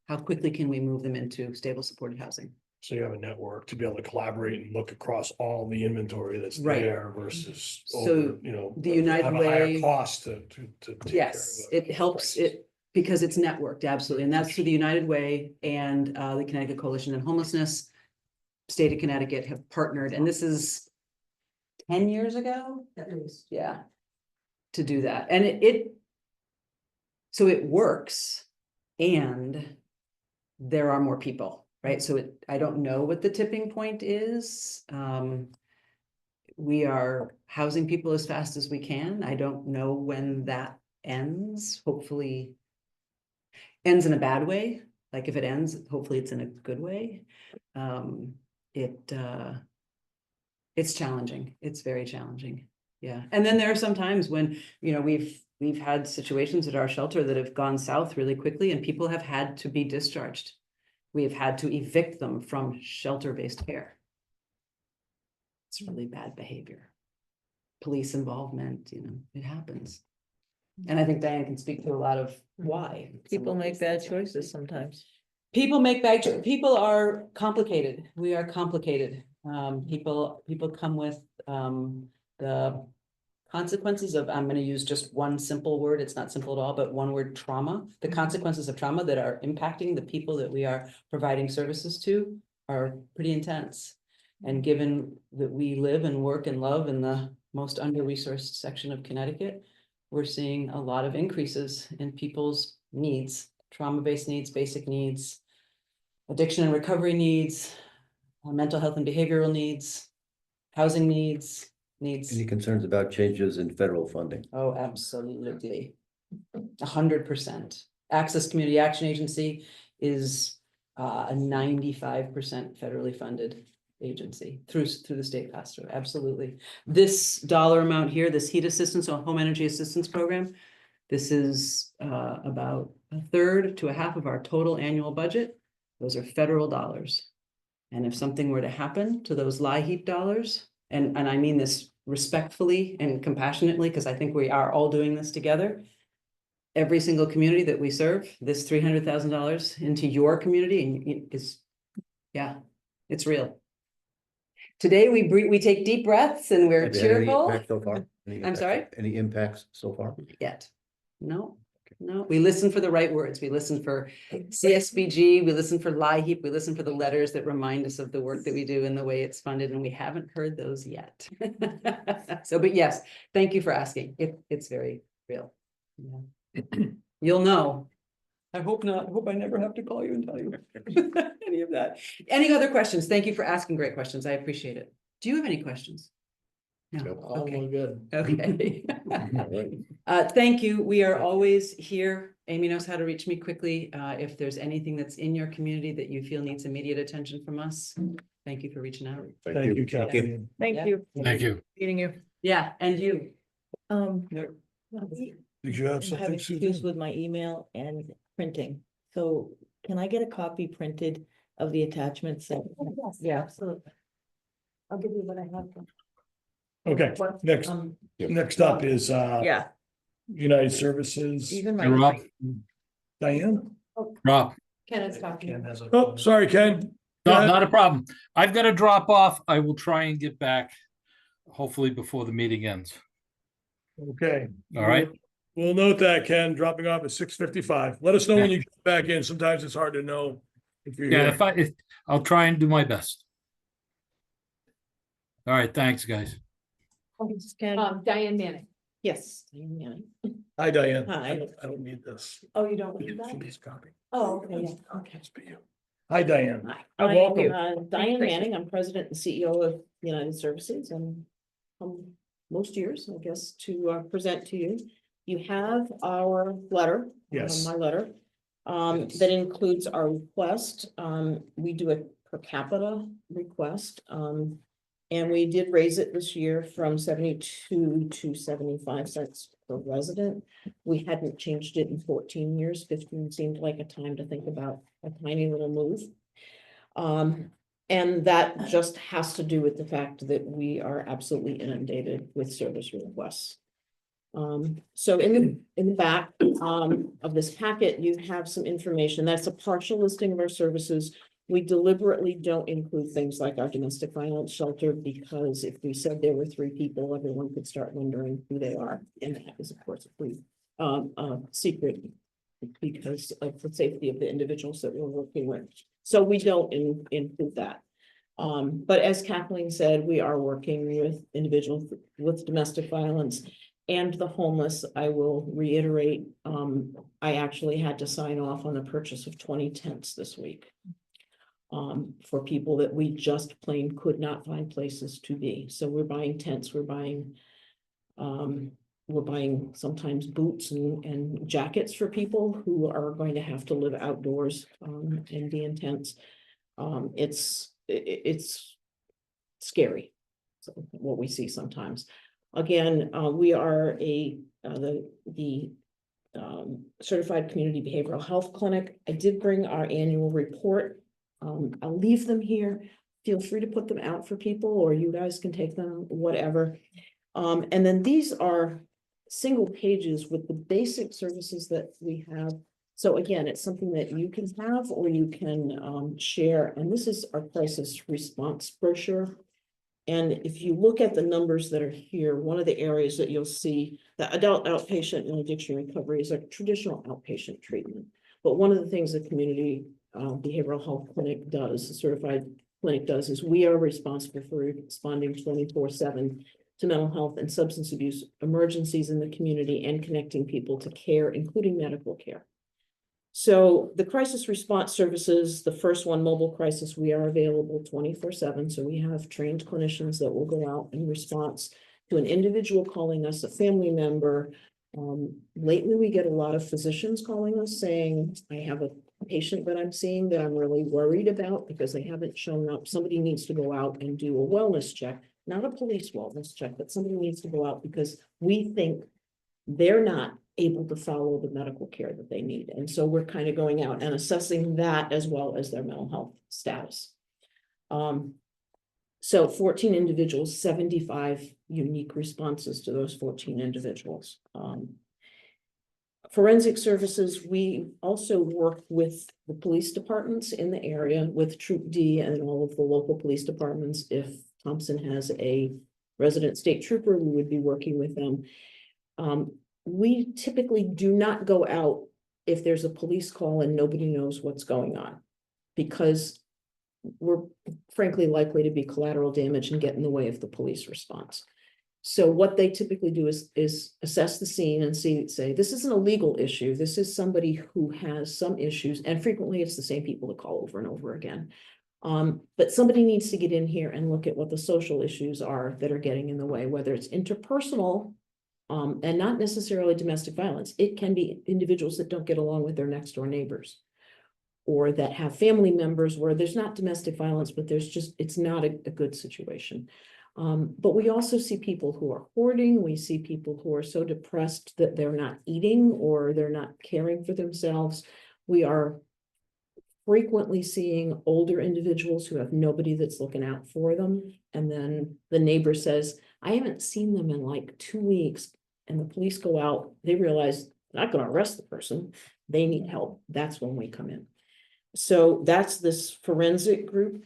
how quickly can we move them into stable supported housing? So you have a network to be able to collaborate and look across all the inventory that's Right. there versus So over, the United have a higher Way- cost to take care Yes, of it helps it because it's networked, absolutely. And that's through the United Way and the Connecticut Coalition on Homelessness. State of Connecticut have partnered, and this is 10 years ago, at least, yeah, to do that. And so it works, and there are more people, right? So I don't know what the tipping point is. We are housing people as fast as we can. I don't know when that ends. Hopefully ends in a bad way. Like if it ends, hopefully it's in a good way. It's challenging. It's very challenging. Yeah. And then there are some times when, we've had situations at our shelter that have gone south really quickly and people have had to be discharged. We have had to evict them from shelter-based care. It's really bad behavior. Police involvement, it happens. And I think Diane can speak to a lot of why. People make bad choices sometimes. People make bad people are complicated. We are complicated. People come with the consequences of, I'm going to use just one simple word. It's not simple at all, but one word: trauma. The consequences of trauma that are impacting the people that we are providing services to are pretty intense. And given that we live and work and love in the most under-resourced section of Connecticut, we're seeing a lot of increases in people's needs, trauma-based needs, basic needs, addiction and recovery needs, mental health and behavioral needs, housing needs. Any concerns about changes in federal funding? Oh, absolutely. 100%. Access Community Action Agency is a 95% federally funded agency through the state pass-through. Absolutely. This dollar amount here, this heat assistance or home energy assistance program, this is about a third to a half of our total annual budget. Those are federal dollars. And if something were to happen to those LIHEAP dollars, and I mean this respectfully and compassionately, because I think we are all doing this together. Every single community that we serve, this $300,000 into your community is, yeah, it's real. Today we take deep breaths and we're Have you had any cheerful. impact so far? I'm sorry? Any impacts so far? Yet. No. We listen for the right words. We listen for CSBG, we listen for LIHEAP, we listen for the letters that remind us of the work that we do and the way it's funded, and we haven't heard those yet. So, but yes, thank you for asking. It's very real. Yeah. You'll know. I hope not. I hope I never have to call you and tell you any of that. Any other questions? Thank you for asking great questions. I appreciate it. Do you have any questions? No. Nope. Oh, Okay. my God. Okay. All right. Thank you. We are always here. Amy knows how to reach me quickly. If there's anything that's in your community that you feel needs immediate attention from us, thank you for reaching out. Thank you, Kathleen. Thank Yeah. you. Thank you. Meeting you. Yeah, and you. Did you have I'm something, having Susan? issues with my email and printing. So can I get a copy printed of the attachments? Yeah. Absolutely. I'll give you what I have. Okay, next, next up is Yeah, United Services. even Hey, Rob, Diane? Rob, Ken is talking. Oh, sorry, Ken. Go no, ahead. not a problem. I've got to drop off. I will try and get back hopefully before the meeting ends. Okay. All right. We'll note that, Ken, dropping off at 6:55. Let us know when you get back in. Sometimes it's hard to know if you're Yeah, here. I'll try and do my best. All right, thanks, guys. Ken. Diane Manning. Yes. Diane Manning. Hi, Diane. Hi. I don't need this. Oh, you don't She need that? needs a copy. Oh, okay, yeah, okay. It's for you. Hi, Diane. Hi, Welcome. Diane Manning. I'm president and CEO of United Services and most years, I guess, to present to you. You have our letter. Yes. My letter, that includes our request. We do a per capita request. And we did raise it this year from 72 to 75 cents per resident. We hadn't changed it in 14 years. 15 seemed like a time to think about a tiny little move. And that just has to do with the fact that we are absolutely inundated with service requests. So in the back, of this packet, you have some information. That's a partial listing of our services. We deliberately don't include things like our domestic violence shelter, because if we said there were 3 people, everyone could start wondering who they are. And that is, of course, a free, secret, because of the safety of the individuals that we're working with. So we don't include that. But as Kathleen said, we are working with individuals with domestic violence and the homeless. I will reiterate, I actually had to sign off on the purchase of 20 tents this week. For people that we just plain could not find places to be. So we're buying tents, we're buying sometimes boots and jackets for people who are going to have to live outdoors, and be in tents. It's scary, so what we see sometimes. Again, we are the certified community behavioral health clinic. I did bring our annual report. I'll leave them here. Feel free to put them out for people, or you guys can take them, whatever. And then these are single pages with the basic services that we have. So again, it's something that you can have or you can share. And this is our crisis response brochure. And if you look at the numbers that are here, one of the areas that you'll see that adult outpatient and addiction recovery is a traditional outpatient treatment. But one of the things the community behavioral health clinic does, the certified clinic does, is we are responsible for responding 24/7 to mental health and substance abuse emergencies in the community and connecting people to care, including medical care. So the crisis response services, the first one, mobile crisis, we are available 24/7. So we have trained clinicians that will go out in response to an individual calling us, a family member. Lately, we get a lot of physicians calling us saying, I have a patient that I'm seeing that I'm really worried about because they haven't shown up. Somebody needs to go out and do a wellness check, not a police wellness check, but somebody needs to go out because we think they're not able to follow the medical care that they need. And so we're kind of going out and assessing that as well as their mental health status. So 14 individuals, 75 unique responses to those 14 individuals. Forensic services, we also work with the police departments in the area, with Troop D and all of the local police departments. If Thompson has a resident state trooper, we would be working with them. We typically do not go out if there's a police call and nobody knows what's going on, because we're frankly likely to be collateral damage and get in the way of the police response. So what they typically do is assess the scene and say, this isn't a legal issue. This is somebody who has some issues, and frequently it's the same people that call over and over again. But somebody needs to get in here and look at what the social issues are that are getting in the way, whether it's interpersonal, and not necessarily domestic violence. It can be individuals that don't get along with their next door neighbors, or that have family members where there's not domestic violence, but it's not a good situation. But we also see people who are hoarding. We see people who are so depressed that they're not eating or they're not caring for themselves. We are frequently seeing older individuals who have nobody that's looking out for them. And then the neighbor says, I haven't seen them in like 2 weeks. And the police go out, they realize they're not going to arrest the person. They need help. That's when we come in. So that's this forensic group.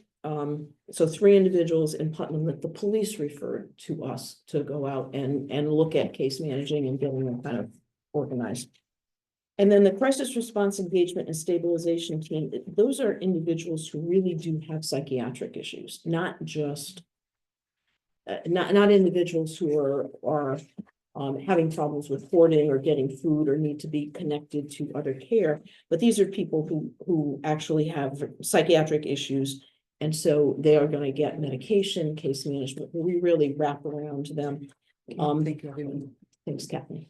So 3 individuals in Putnam that the police referred to us to go out and look at case managing and getting them kind of organized. And then the crisis response engagement and stabilization team, those are individuals who really do have psychiatric issues, not just not individuals who are having problems with hoarding or getting food or need to be connected to other care, but these are people who actually have psychiatric issues. And so they are going to get medication, case management. We really wrap around them. Thank you, everyone. Thanks, Kathleen.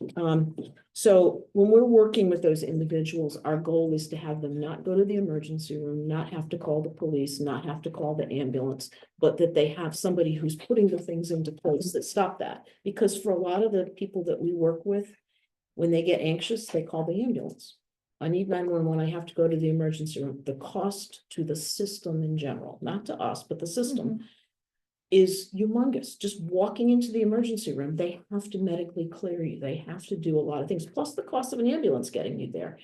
So when we're working with those individuals, our goal is to have them not go to the emergency room, not have to call the police, not have to call the ambulance, but that they have somebody who's putting the things into place that stop that. Because for a lot of the people that we work with, when they get anxious, they call the ambulance. I need 911, I have to go to the emergency room. The cost to the system in general, not to us, but the system, is humongous. Just walking into the emergency room, they have to medically clear you. They have to do a lot of things, plus the cost of an ambulance getting you there.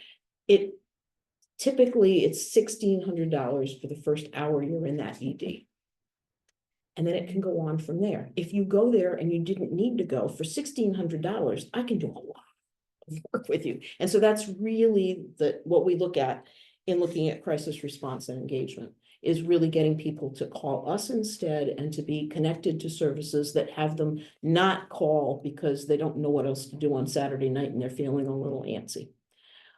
It typically it's $1,600 for the first hour you're in that ED. And then it can go on from there. If you go there and you didn't need to go for $1,600, I can do a lot of work with you. And so that's really what we look at in looking at crisis response and engagement, is really getting people to call us instead and to be connected to services that have them not call because they don't know what else to do on Saturday night and they're feeling a little antsy.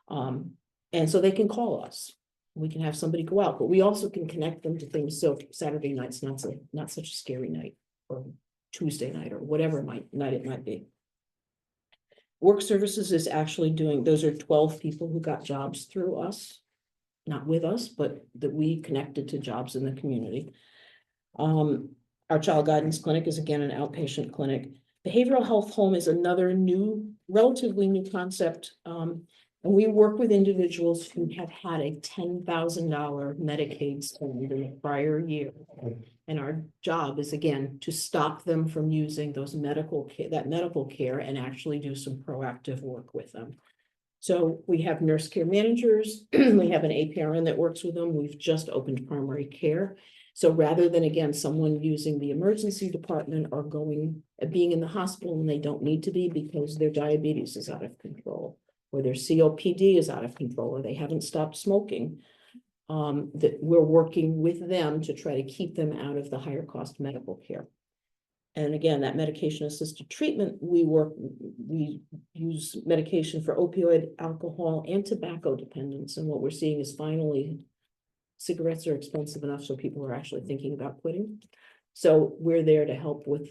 And so they can call us. We can have somebody go out, but we also can connect them to things. So Saturday night's not such a scary night, or Tuesday night, or whatever night it might be. Work Services is actually doing, those are 12 people who got jobs through us. Not with us, but that we connected to jobs in the community. Our Child Guidance Clinic is again an outpatient clinic. Behavioral Health Home is another relatively new concept. And we work with individuals who have had a $10,000 Medicaid spend in the prior year. And our job is again to stop them from using those medical care and actually do some proactive work with them. So we have nurse care managers, we have an APRN that works with them. We've just opened primary care. So rather than, again, someone using the emergency department or being in the hospital when they don't need to be because their diabetes is out of control, or their COPD is out of control, or they haven't stopped smoking, that we're working with them to try to keep them out of the higher cost medical care. And again, that medication assisted treatment, we use medication for opioid, alcohol, and tobacco dependence. And what we're seeing is finally cigarettes are expensive enough so people are actually thinking about quitting. So we're there to help with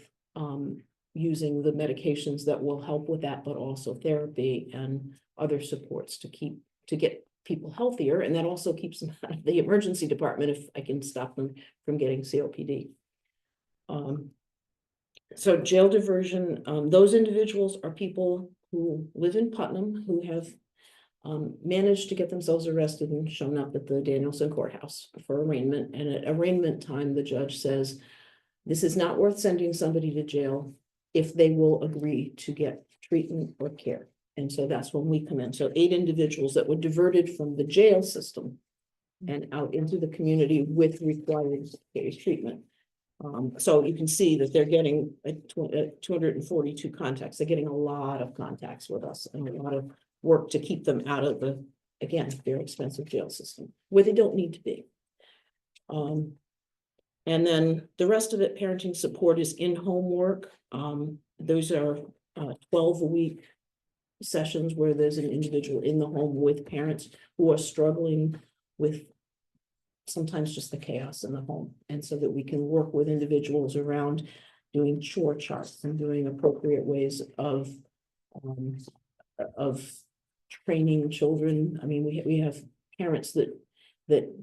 using the medications that will help with that, but also therapy and other supports to get people healthier. And that also keeps them out of the emergency department if I can stop them from getting COPD. So jail diversion, those individuals are people who live in Putnam who have managed to get themselves arrested and shown up at the Danielson courthouse for arraignment. And at arraignment time, the judge says, this is not worth sending somebody to jail if they will agree to get treatment or care. And so that's when we come in. So 8 individuals that were diverted from the jail system and out into the community with required treatment. So you can see that they're getting 242 contacts. They're getting a lot of contacts with us and a lot of work to keep them out of the, again, very expensive jail system where they don't need to be. And then the rest of it, parenting support, is in-home work. Those are 12-a-week sessions where there's an individual in the home with parents who are struggling with sometimes just the chaos in the home. And so that we can work with individuals around doing chore charts and doing appropriate ways of training children. I mean, we have parents that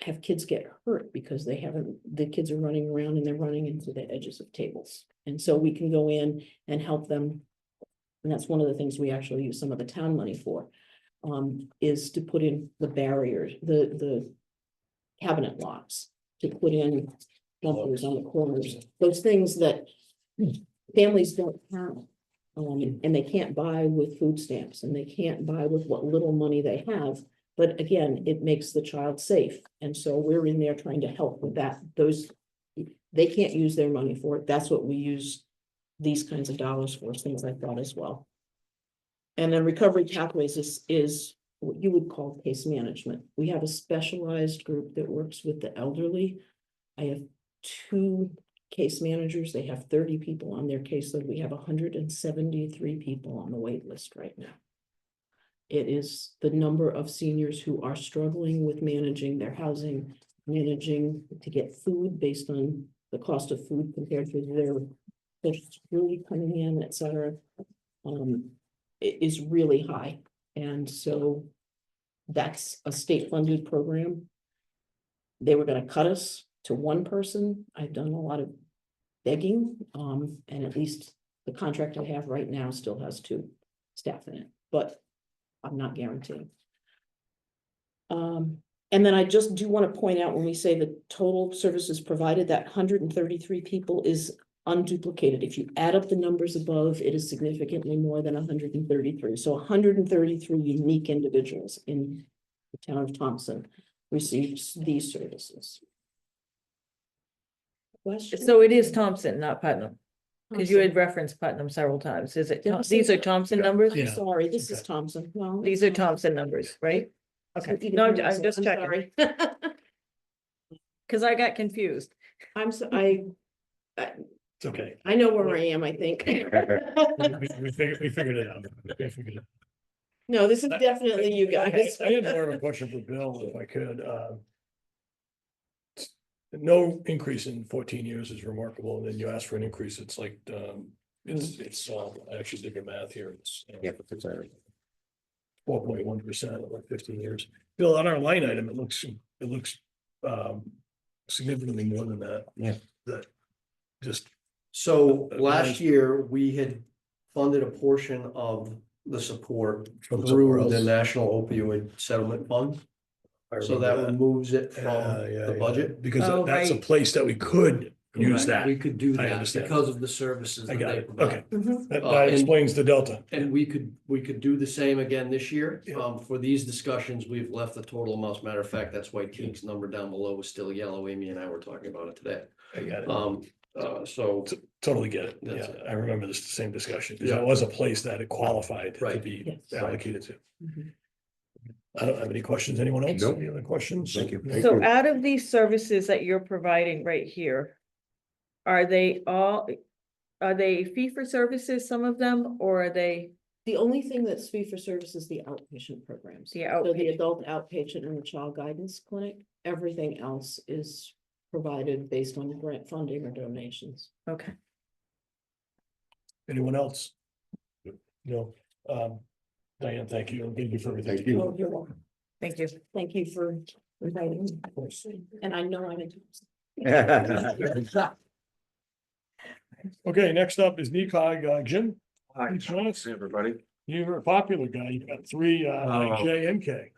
have kids get hurt because the kids are running around and they're running into the edges of tables. And so we can go in and help them. And that's one of the things we actually use some of the town money for, is to put in the barriers, the cabinet locks, to put in bumpers on the corners, those things that families don't have. And they can't buy with food stamps and they can't buy with what little money they have. But again, it makes the child safe. And so we're in there trying to help with that. They can't use their money for it. That's what we use these kinds of dollars for, things like that as well. And then recovery pathways is what you would call case management. We have a specialized group that works with the elderly. I have 2 case managers. They have 30 people on their caseload. We have 173 people on the wait list right now. It is the number of seniors who are struggling with managing their housing, managing to get food based on the cost of food compared to their Social Security coming in, et cetera, is really high. And so that's a state-funded program. They were gonna cut us to one person. I've done a lot of begging, and at least the contract I have right now still has 2 staff in it, but I'm not guaranteeing. And then I just do want to point out, when we say the total services provided, that 133 people is unduplicated. If you add up the numbers above, it is significantly more than 133. So 133 unique individuals in the town of Thompson receives these services. Question? So it is Thompson, not Putnam, because you had Thompson. referenced Putnam several times. Is it, Did I these say are Thompson numbers? I'm Yeah. sorry, this is Okay. Thompson. Well, These are Thompson numbers, right? Okay, Edith no, I'm Wilson. just I'm checking, sorry. because I got confused. I'm so, It's okay. I know where I am, I think. We figured it out. We figured it. No, this is definitely you guys. I had more of a question for Bill, if I could. No increase in 14 years is remarkable, and then you ask for an increase, it's like, it's, I actually did your math here, it's. Yeah, but it's, 4.1% over 15 years. Bill, on our line item, it looks significantly more than that. Yeah. That just, So Uh, last nice. year, we had funded a portion of the support From somewhere through the else. National Opioid Settlement Fund. I So remember that removes it from Yeah, the yeah, budget. because Oh, that's a right. place that we could use that. We could do I that understand. because of the services I that got they it, provide. okay. Mhm. That and- explains the delta. And we could do the same again this year. Yeah. For these discussions, we've left the total amounts. Matter of fact, that's why Keith's number down below is still yellow. Amy and I were talking about it today. I got it. So Totally get it. That's Yeah, it. I remember this same discussion, because Yeah. that was a place that it qualified to Right. be Yes. allocated to. Mhm. I don't have any questions. Anyone else? Nope. Any other questions? Thank you. No? So out of these services that you're providing right here, are they fee for services, some of them, or are they? The only thing that's fee for service is the outpatient programs. The So the outpatient. adult outpatient and the child guidance clinic, everything else is provided based on grant funding or donations. Okay, Anyone else? No. Diane, thank you. And thank you for everything. Thank you. Oh, you're welcome. thank you. Thank you for inviting me. And I know I'm in. Okay, next up is NECOG, Jim. Hi, Thanks, Jonas. everybody. You're a popular guy. You've got 3 Oh. J and K.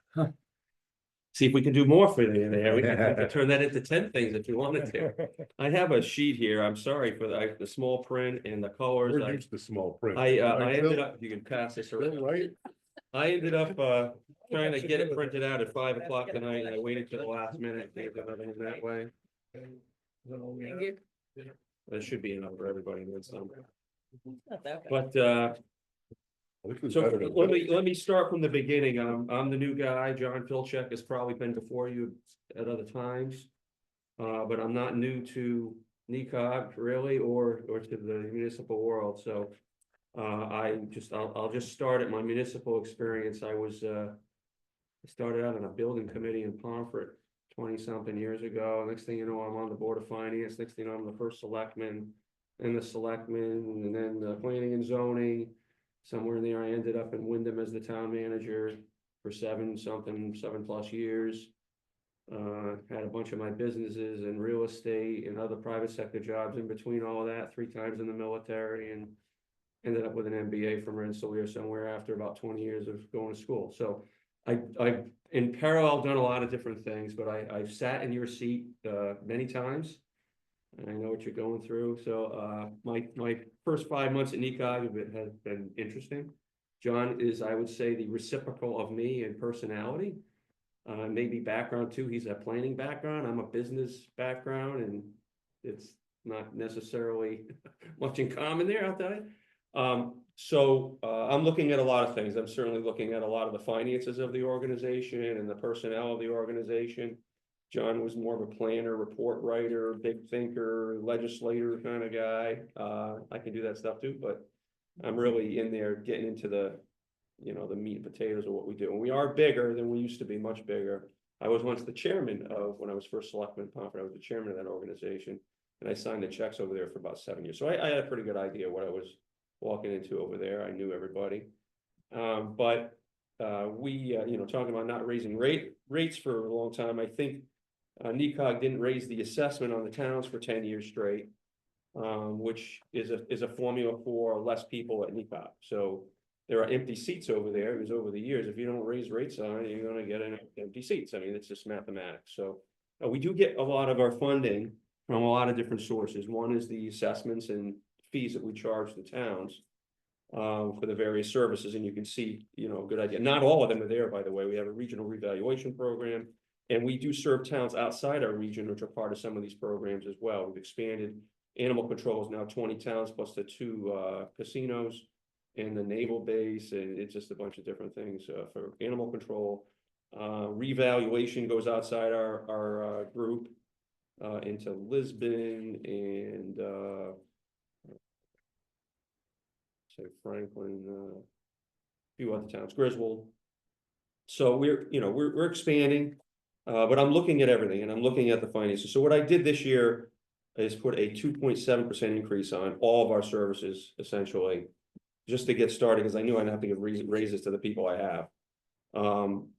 See if we can do more for you there. We can turn that into 10 things if you wanted to. I have a sheet here. I'm sorry for the small print and the colors. Reduce the small print. I Right, ended Bill? up, you can pass this Bill, around. right? I ended up trying to get it printed out at 5 o'clock tonight and I waited till the last minute. Can't do everything that way. Thank you. There should be enough for everybody. There's some. Not that bad. But so let me start from the beginning. I'm the new guy. John Filchek has probably been before you at other times. But I'm not new to NECOG really, or to the municipal world, so. I'll just start at my municipal experience. I started out on a building committee in Pomfret 20-something years ago. Next thing you know, I'm on the Board of Finance. Next thing you know, I'm the first selectman, and the selectmen, and then the planning and zoning. Somewhere in there, I ended up in Wyndham as the town manager for 7+ years. Had a bunch of my businesses and real estate and other private sector jobs in between all of that, 3 times in the military, and ended up with an MBA from Rensselaer somewhere after about 20 years of going to school. So I've in parallel done a lot of different things, but I've sat in your seat many times. And I know what you're going through. So my first 5 months at NECOG has been interesting. John is, I would say, the reciprocal of me in personality. Maybe background too. He's a planning background. I'm a business background, and it's not necessarily much in common there, I'll tell you. I'm looking at a lot of things. I'm certainly looking at a lot of the finances of the organization and the personnel of the organization. John was more of a planner, report writer, big thinker, legislator kind of guy. I can do that stuff too, but I'm really in there getting into the meat and potatoes of what we do. And we are bigger than we used to be, much bigger. I was once the chairman of, when I was first selectman in Pomfret, I was the chairman of that organization. And I signed the checks over there for about 7 years. So I had a pretty good idea what I was walking into over there. I knew everybody. Talking about not raising rates for a long time, I think NECOG didn't raise the assessment on the towns for 10 years straight, which is a formula for less people at NECOG. So there are empty seats over there, because over the years, if you don't raise rates on it, you're gonna get empty seats. I mean, it's just mathematics. So we do get a lot of our funding from a lot of different sources. One is the assessments and fees that we charge the towns for the various services, and you can see, good idea. Not all of them are there, by the way. We have a regional revaluation program, and we do serve towns outside our region, which are part of some of these programs as well. We've expanded animal control is now 20 towns plus the 2 casinos and the naval base, and it's just a bunch of different things for animal control. Revaluation goes outside our group into Lisbon and Franklin, a few other towns, Griswold. So we're expanding, but I'm looking at everything, and I'm looking at the finances. So what I did this year is put a 2.7% increase on all of our services, essentially, just to get started, because I knew I'd have to give raises to the people I have.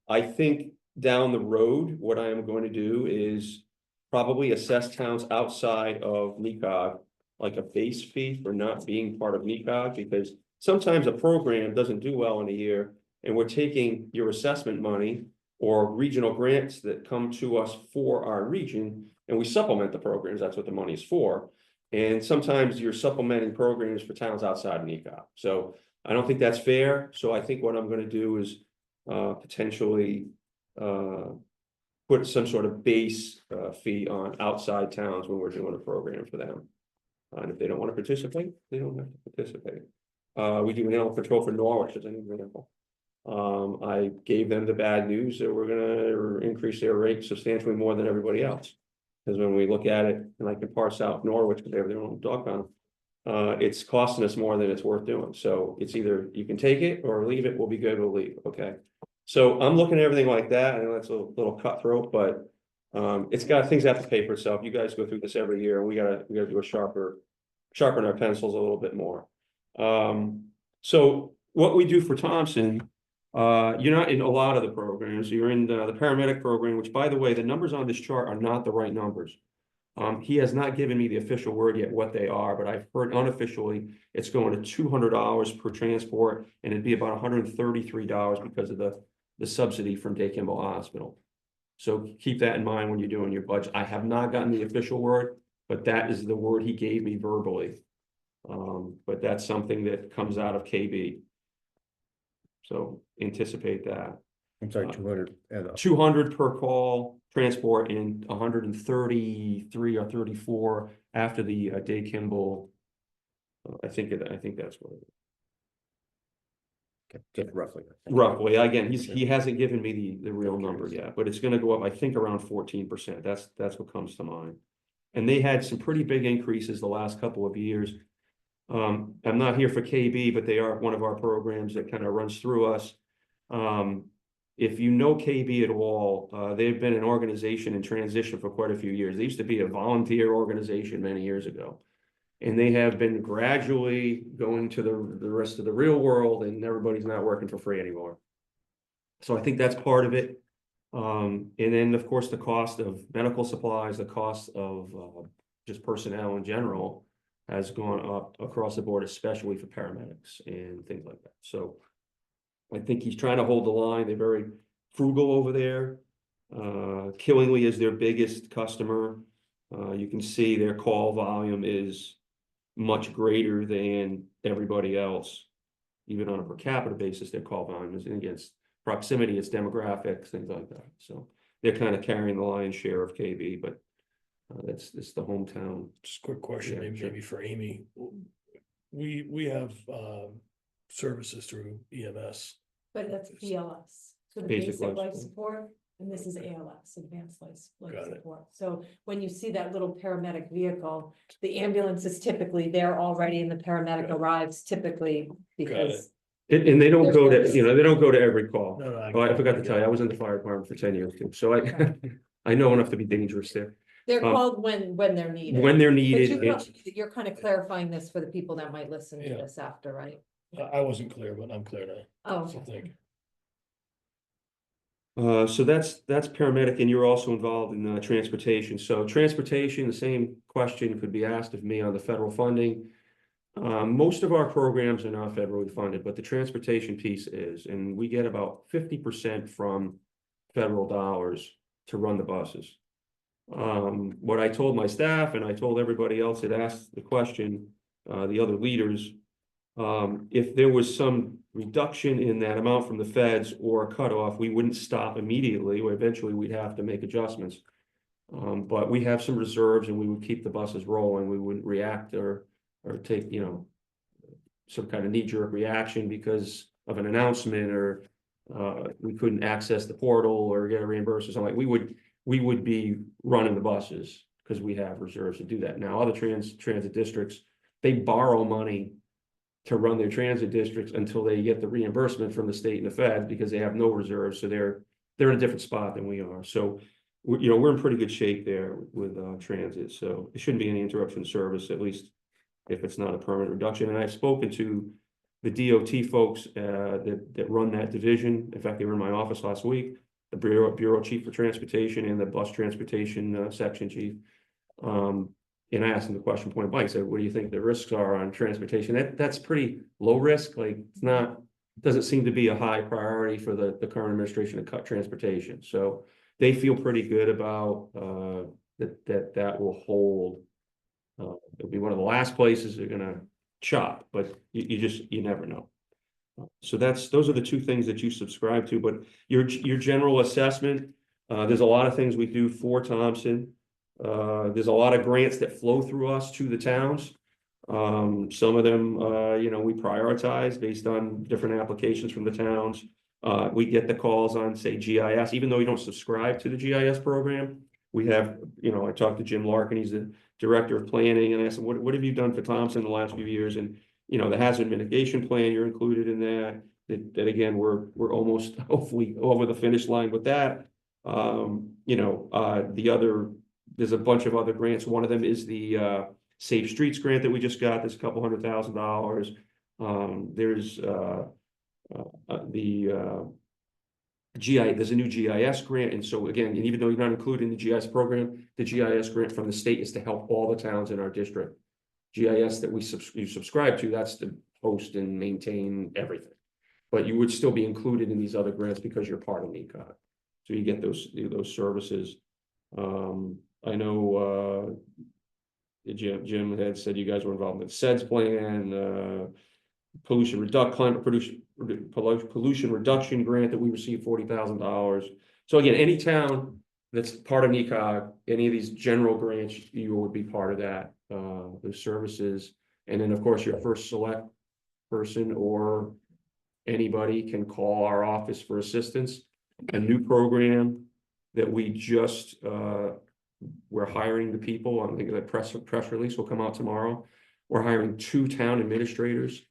I think down the road, what I am going to do is probably assess towns outside of NECOG like a base fee for not being part of NECOG, because sometimes a program doesn't do well in a year, and we're taking your assessment money or regional grants that come to us for our region, and we supplement the programs. That's what the money is for. And sometimes you're supplementing programs for towns outside of NECOG. So I don't think that's fair. So I think what I'm going to do is potentially put some sort of base fee on outside towns when we're doing a program for them. And if they don't want to participate, they don't have to participate. We do animal control for Norwich as an example. I gave them the bad news that we're going to increase their rate substantially more than everybody else. Because when we look at it, and I can parse out Norwich because they have their own dog pound, it's costing us more than it's worth doing. So it's either you can take it or leave it. We'll be good. We'll leave. Okay. So I'm looking at everything like that. I know that's a little cutthroat, but it's got things have to pay for itself. You guys go through this every year, and we gotta do sharpen our pencils a little bit more. So what we do for Thompson, you're not in a lot of the programs. You're in the paramedic program, which, by the way, the numbers on this chart are not the right numbers. He has not given me the official word yet what they are, but I've heard unofficially it's going to $200 per transport, and it'd be about $133 because of the subsidy from Day Kimball Hospital. So keep that in mind when you're doing your budget. I have not gotten the official word, but that is the word he gave me verbally. But that's something that comes out of KB. So anticipate that. I'm sorry, 200. 200 per call transport and 133 or 34 after the Day Kimball. I think that's what it is. Okay, just roughly. Roughly, again, he hasn't given me the real number yet, but it's gonna go up, I think, around 14%. That's what comes to mind. And they had some pretty big increases the last couple of years. I'm not here for KB, but they are one of our programs that kind of runs through us. If you know KB at all, they've been an organization in transition for quite a few years. They used to be a volunteer organization many years ago. And they have been gradually going to the rest of the real world, and everybody's not working for free anymore. So I think that's part of it. And then, of course, the cost of medical supplies, the cost of just personnel in general has gone up across the board, especially for paramedics and things like that. So I think he's trying to hold the line. They're very frugal over there. Killingly is their biggest customer. You can see their call volume is much greater than everybody else. Even on a per capita basis, their call volume is against proximity, it's demographics, things like that. So they're kind of carrying the lion's share of KB, but it's the hometown. Just a quick question, Yeah, maybe for Amy. We have services through EMS. But that's BLS, so the Basic basic life life support. support, and this is ALS, advanced life Got it. support. So when you see that little paramedic vehicle, the ambulance is typically there already, and the paramedic arrives typically because. And they don't go to, they don't go to every call. No, Oh, I forgot to tell you, I was in the fire department for 10 years too, so I know enough to be dangerous there. They're Um, called when they're needed. when they're But needed. you're kind of clarifying this for the people that might listen to Yeah. this after, right? I wasn't clear, but I'm clear now. Oh, So thank you. So that's paramedic, and you're also involved in transportation. So transportation, the same question could be asked of me on the federal funding. Most of our programs are not federally funded, but the transportation piece is, and we get about 50% from federal dollars to run the buses. What I told my staff, and I told everybody else that asked the question, the other leaders, if there was some reduction in that amount from the feds or a cutoff, we wouldn't stop immediately, or eventually we'd have to make adjustments. But we have some reserves and we would keep the buses rolling. We wouldn't react or take, some kind of knee-jerk reaction because of an announcement, or we couldn't access the portal or get a reimbursement or something. Like we would be running the buses because we have reserves to do that. Now, other transit districts, they borrow money to run their transit districts until they get the reimbursement from the state and the feds because they have no reserves. So they're in a different spot than we are. So we're in pretty good shape there with transit. So it shouldn't be any interruption of service, at least if it's not a permanent reduction. And I've spoken to the DOT folks that run that division. In fact, they were in my office last week, the Bureau Chief for Transportation and the Bus Transportation Section Chief. And I asked him the question point blank, said, what do you think the risks are on transportation? That's pretty low risk. Like, it's not, doesn't seem to be a high priority for the current administration to cut transportation. So they feel pretty good about that will hold. It'll be one of the last places they're gonna chop, but you never know. So those are the two things that you subscribe to, but your general assessment, there's a lot of things we do for Thompson. There's a lot of grants that flow through us to the towns. Some of them, we prioritize based on different applications from the towns. We get the calls on, say, GIS, even though we don't subscribe to the GIS program. We have, I talked to Jim Larkin, he's the director of planning, and I asked him, what have you done for Thompson in the last few years? And, the hazard mitigation plan, you're included in that. That again, we're almost hopefully over the finish line with that. There's a bunch of other grants. One of them is the Safe Streets grant that we just got. There's a couple $100,000. There's there's a new GIS grant. And so again, and even though you're not included in the GIS program, the GIS grant from the state is to help all the towns in our district. GIS that you subscribe to, that's to host and maintain everything. But you would still be included in these other grants because you're part of NECOG. So you get those services. I know Jim had said you guys were involved in the SEDS plan, pollution reduction grant that we received $40,000. So again, any town that's part of NECOG, any of these general grants, you would be part of that, those services. And then of course your first select person or anybody can call our office for assistance. A new program that we just, we're hiring the people. I think that press release will come out tomorrow. We're hiring 2 town administrators.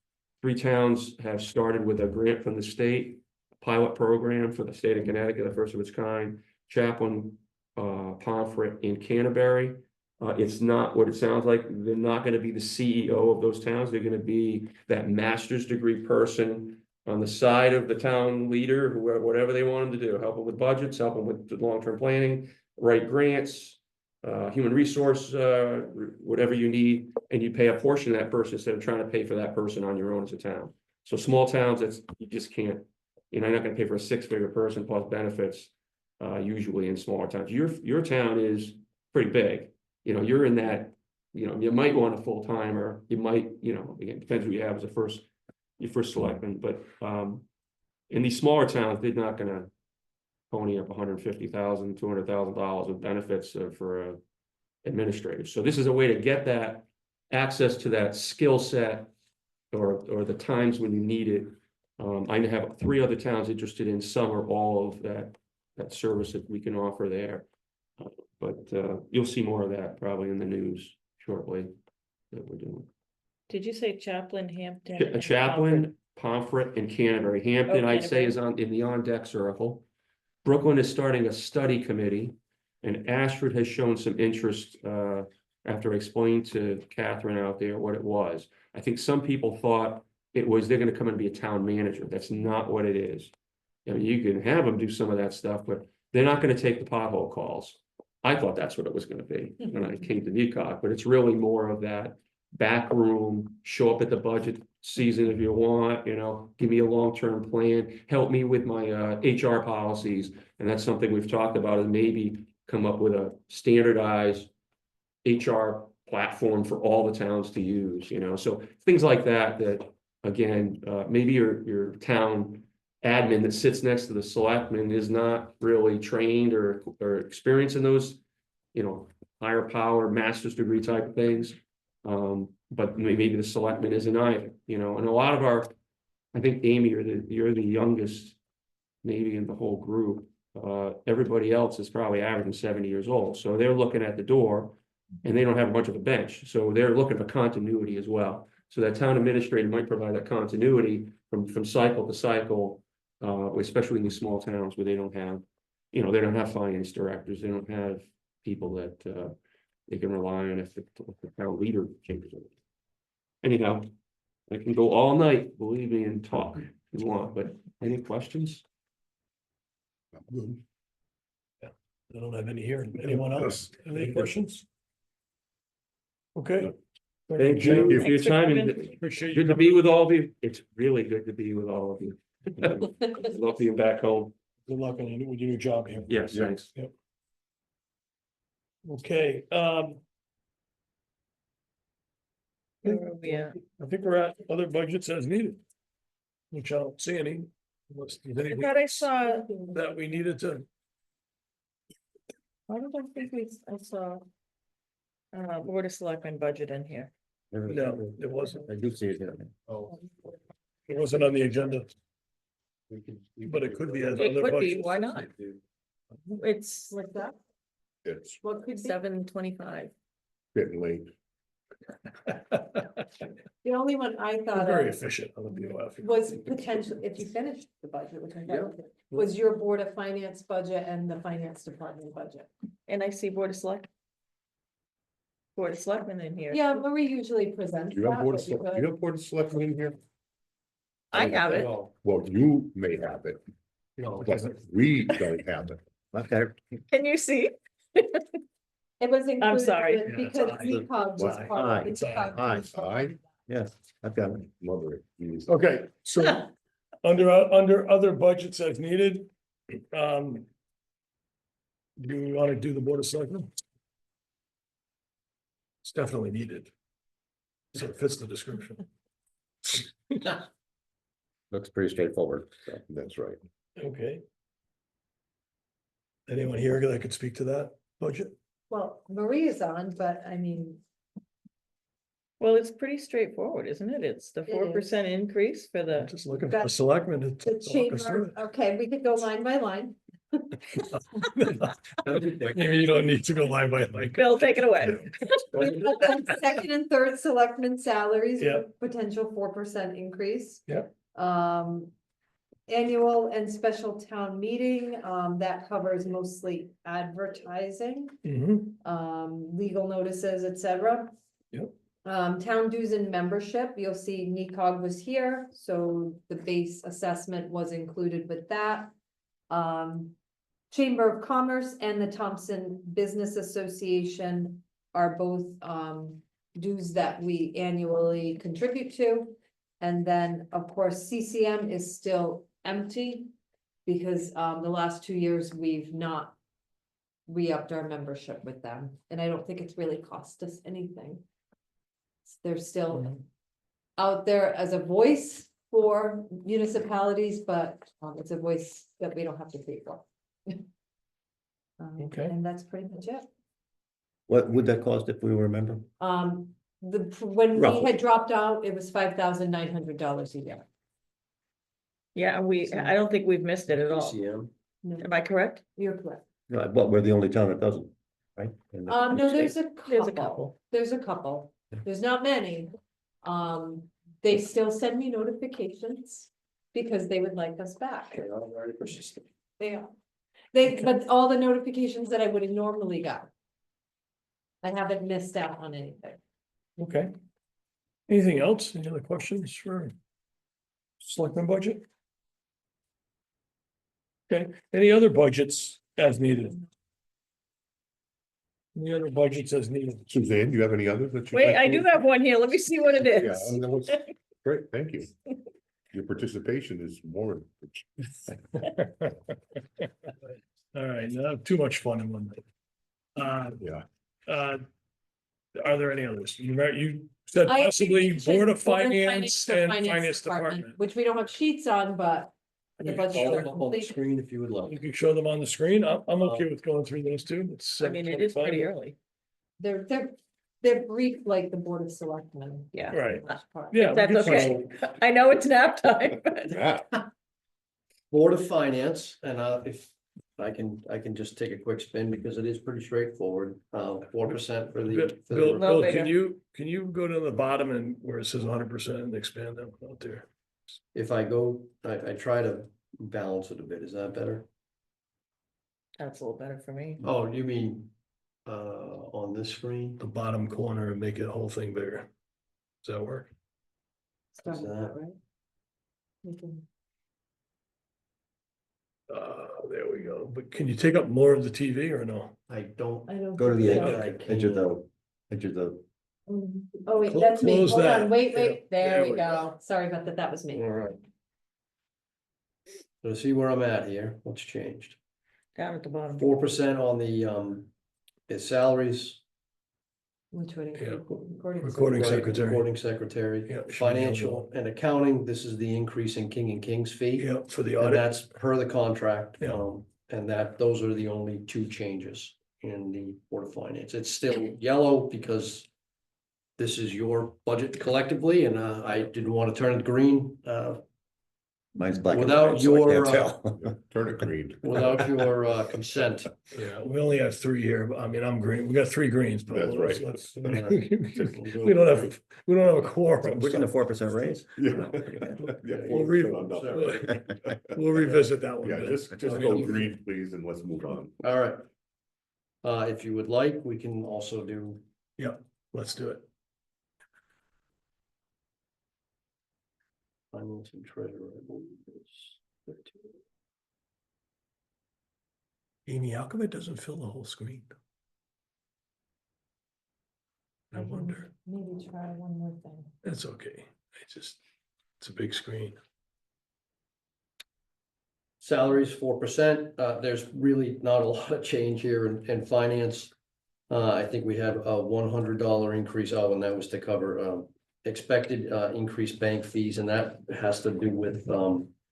3 towns have started with a grant from the state, a pilot program for the state of Connecticut, the first of its kind. Chaplain, Pomfret, and Canterbury. It's not what it sounds like. They're not going to be the CEO of those towns. They're going to be that master's degree person on the side of the town leader, whoever, whatever they want them to do, help them with budgets, help them with long-term planning, write grants, human resource, whatever you need, and you pay a portion of that person instead of trying to pay for that person on your own as a town. So small towns, you just can't, you're not going to pay for a 6-figure person plus benefits, usually in smaller towns. Your town is pretty big. You're in that, you might want a full-timer, you might, again, depends who you have as your first selectman, but in these smaller towns, they're not going to pony up $150,000, $200,000 of benefits for administrators. So this is a way to get that access to that skill set or the times when you need it. I have 3 other towns interested in some or all of that service that we can offer there. But you'll see more of that probably in the news shortly that we're doing. Did you say Chaplain, Hampton? A Chaplain, Pomfret, and Canterbury. Hampton, I'd say, is in the on-deck circle. Brooklyn is starting a study committee And Ashford has shown some interest, after I explained to Catherine out there what it was. I think some people thought it was, they're gonna come and be a town manager. That's not what it is. I mean, you can have them do some of that stuff, but they're not gonna take the pothole calls. I thought that's what it was gonna be when I came to NECOG, but it's really more of that back room, show up at the budget season if you want, give me a long-term plan, help me with my HR policies. And that's something we've talked about, and maybe come up with a standardized HR platform for all the towns to use, so things like that, again, maybe your town admin that sits next to the selectman is not really trained or experienced in those, higher power, master's degree type of things. But maybe the selectman isn't either, and a lot of our, I think, Amy, you're the youngest, maybe in the whole group. Everybody else is probably averaging 70 years old, so they're looking at the door and they don't have much of a bench, so they're looking for continuity as well. So that town administrator might provide that continuity from cycle to cycle, especially in these small towns where they don't have, they don't have finance directors, they don't have people that they can rely on if the town leader changes it. Anyhow, I can go all night, believe me, and talk if you want, but any questions? Good. Yeah, I don't have any here. Anyone else? Any questions? Okay. Thank you for your Thanks for time, coming. and Appreciate you. good to be with all of you. It's really good to be with all of you. Love being back home. Good luck with your new job here. Yes, thanks. Okay, Where are we at? I think we're at other budgets as needed. Which I don't see any. Unless there's I anything thought I saw, that we needed to, I don't think I saw. Board of Selectmen budget in here. no, it wasn't. I do see it here. Oh. It wasn't on the agenda. But it could be as It other could be, budgets. why not? It's Like that? It's What could be? 7:25. getting late. The only one I We're thought very of efficient on the BOF. was potential, if you finished the budget, which I thought, was your Board of Finance budget and the Finance Department budget. And I see Board of Selectmen in here. Yeah, Marie usually presents You have that, board but you of, could- you have board of selectmen in here? I have it. Well, you may have it, No, it but doesn't. we don't have it. Okay, Can you see? It was included. sorry. with- Yeah, Because it's aye. NECOG was It's part aye. of. It's aye. Aye. yes, I've got it. Mother, geez. Okay, so under other budgets as needed, do we want to do the Board of Selectmen? It's definitely needed. So it fits the description. Looks pretty straightforward. So. That's right. Okay. Anyone here that could speak to that budget? Well, Marie is on, but I mean, Well, it's pretty straightforward, isn't it? It's the It 4% increase for I'm the, just looking for a Got selectman to the walk us through chamber, okay, we could go line by line. it. Maybe you don't need to go line by line. Bill, take it away. We've got the second and third selectmen salaries, Yeah. with potential 4% increase. Yeah. Annual and special town meeting, that covers mostly advertising, Mhm. legal notices, etc. Yep. Town dues and membership, you'll see NECOG was here, so the base assessment was included with that. Chamber of Commerce and the Thompson Business Association are both dues that we annually contribute to. And then, of course, CCM is still empty because the last 2 years we've not re-upped our membership with them, and I don't think it's really cost us anything. They're still out there as a voice for municipalities, but it's a voice that we don't have to pay for. Okay. And that's pretty much it. What would that cost if we were a member? When we Roughly. had dropped out, it was $5,900 a year. Yeah, and I don't think we've missed it at all. CCM. No, Am I correct? you're correct. No, but we're the only town that doesn't, right? In the No, state. there's a There's a couple. couple. There's a couple. There's not many. They still send me notifications because they would like us back. They are. but all the notifications that I would have normally got. I haven't missed out on anything. Okay. Anything else? Any other questions for selectmen budget? Okay, any other budgets as needed? Any other budgets as needed? Suzanne, do you have any others that you? Wait, I do have one here. Let me see what it Yeah, is. and that was great, thank you. Your participation is more. All right, not too much fun in one night. Yeah. Are there any others? You said I possibly Board of Board of Finance and Finance Department. Which we don't have sheets on, but the budgets All are up on the complete. screen if you would like. You can show them on the screen. I'm okay with going through those two. It's I mean, it is pretty 7:25. early. They're brief like the Board of Selectmen. Yeah. Right, Last part. yeah. we That's can okay. show- I know it's nap time, but Yeah, Board of Finance, and if I can just take a quick spin because it is pretty straightforward, 4% for Bill, the. Bill, No, can bigger. can you go to the bottom and where it says 100% and expand that one out there? If I go, I try to balance it a bit, is that better? that's a little better for me. Oh, you mean, on this screen? The bottom corner and make it whole thing bigger. Does that work? Start with that? that, right? We can- There we go. But can you take up more of the TV or no? I don't. I don't. Go to the think edge, so. I edge of can- the, Oh, wait, Clo- that's me. close Hold that. on, wait, Yeah, wait, there there we we go. Sorry about that. That was me. All right. So see where I'm at here, what's changed? Down at the bottom. 4% on the salaries. Which would Yeah. include recording. Recording Right, secretary. Recording secretary, Yeah, should be financial and accounting, this is the increase in King and King's fee. Yeah, for the And audit. that's per the contract, Yeah. and those are the only two changes in the Board of Finance. It's still yellow because this is your budget collectively, and I didn't want to turn it green, mine's black. and Without white, so I your, can't tell. turn it green. without your consent. Yeah, we only have three here, but I mean, I'm green. We got three greens, but That's let's- right. let's- we don't have, we don't have a quorum. We're gonna so 4% raise. Yeah. We'll We'll revisit that one. Yeah, but- just go green, please, and let's move on. All right. If you would like, we can also do, Yeah, let's do it. finance and treasurer. I believe is 13. Amy, how come it doesn't fill the whole screen? I wonder. Maybe try one more thing. That's okay. It's a big screen. Salaries, 4%. There's really not a lot of change here in finance. I think we had a $100 increase, and that was to cover expected increased bank fees, and that has to do with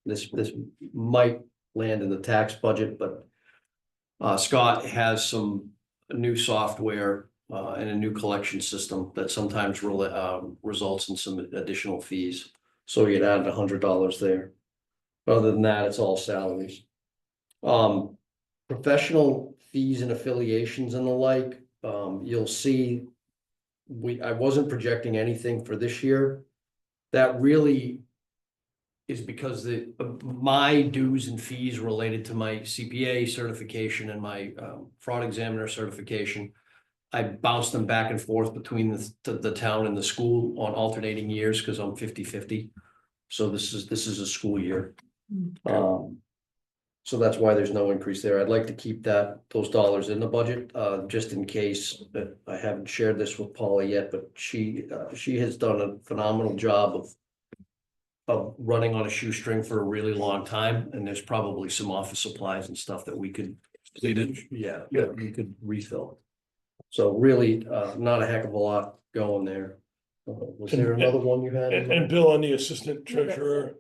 this might land in the tax budget, but Scott has some new software and a new collection system that sometimes results in some additional fees. So he had added $100 there. Other than that, it's all salaries. Professional fees and affiliations and the like, you'll see. I wasn't projecting anything for this year. That really is because my dues and fees related to my CPA certification and my fraud examiner certification. I bounced them back and forth between the town and the school on alternating years because I'm 50-50. So this is a school year. So that's why there's no increase there. I'd like to keep those dollars in the budget, just in case. That I haven't shared this with Paula yet, but she has done a phenomenal job of running on a shoestring for a really long time, and there's probably some office supplies and stuff that we could. Yeah, we could refill. So really, not a heck of a lot going there. Was there another one you had? in And mind? Bill, on the assistant treasurer,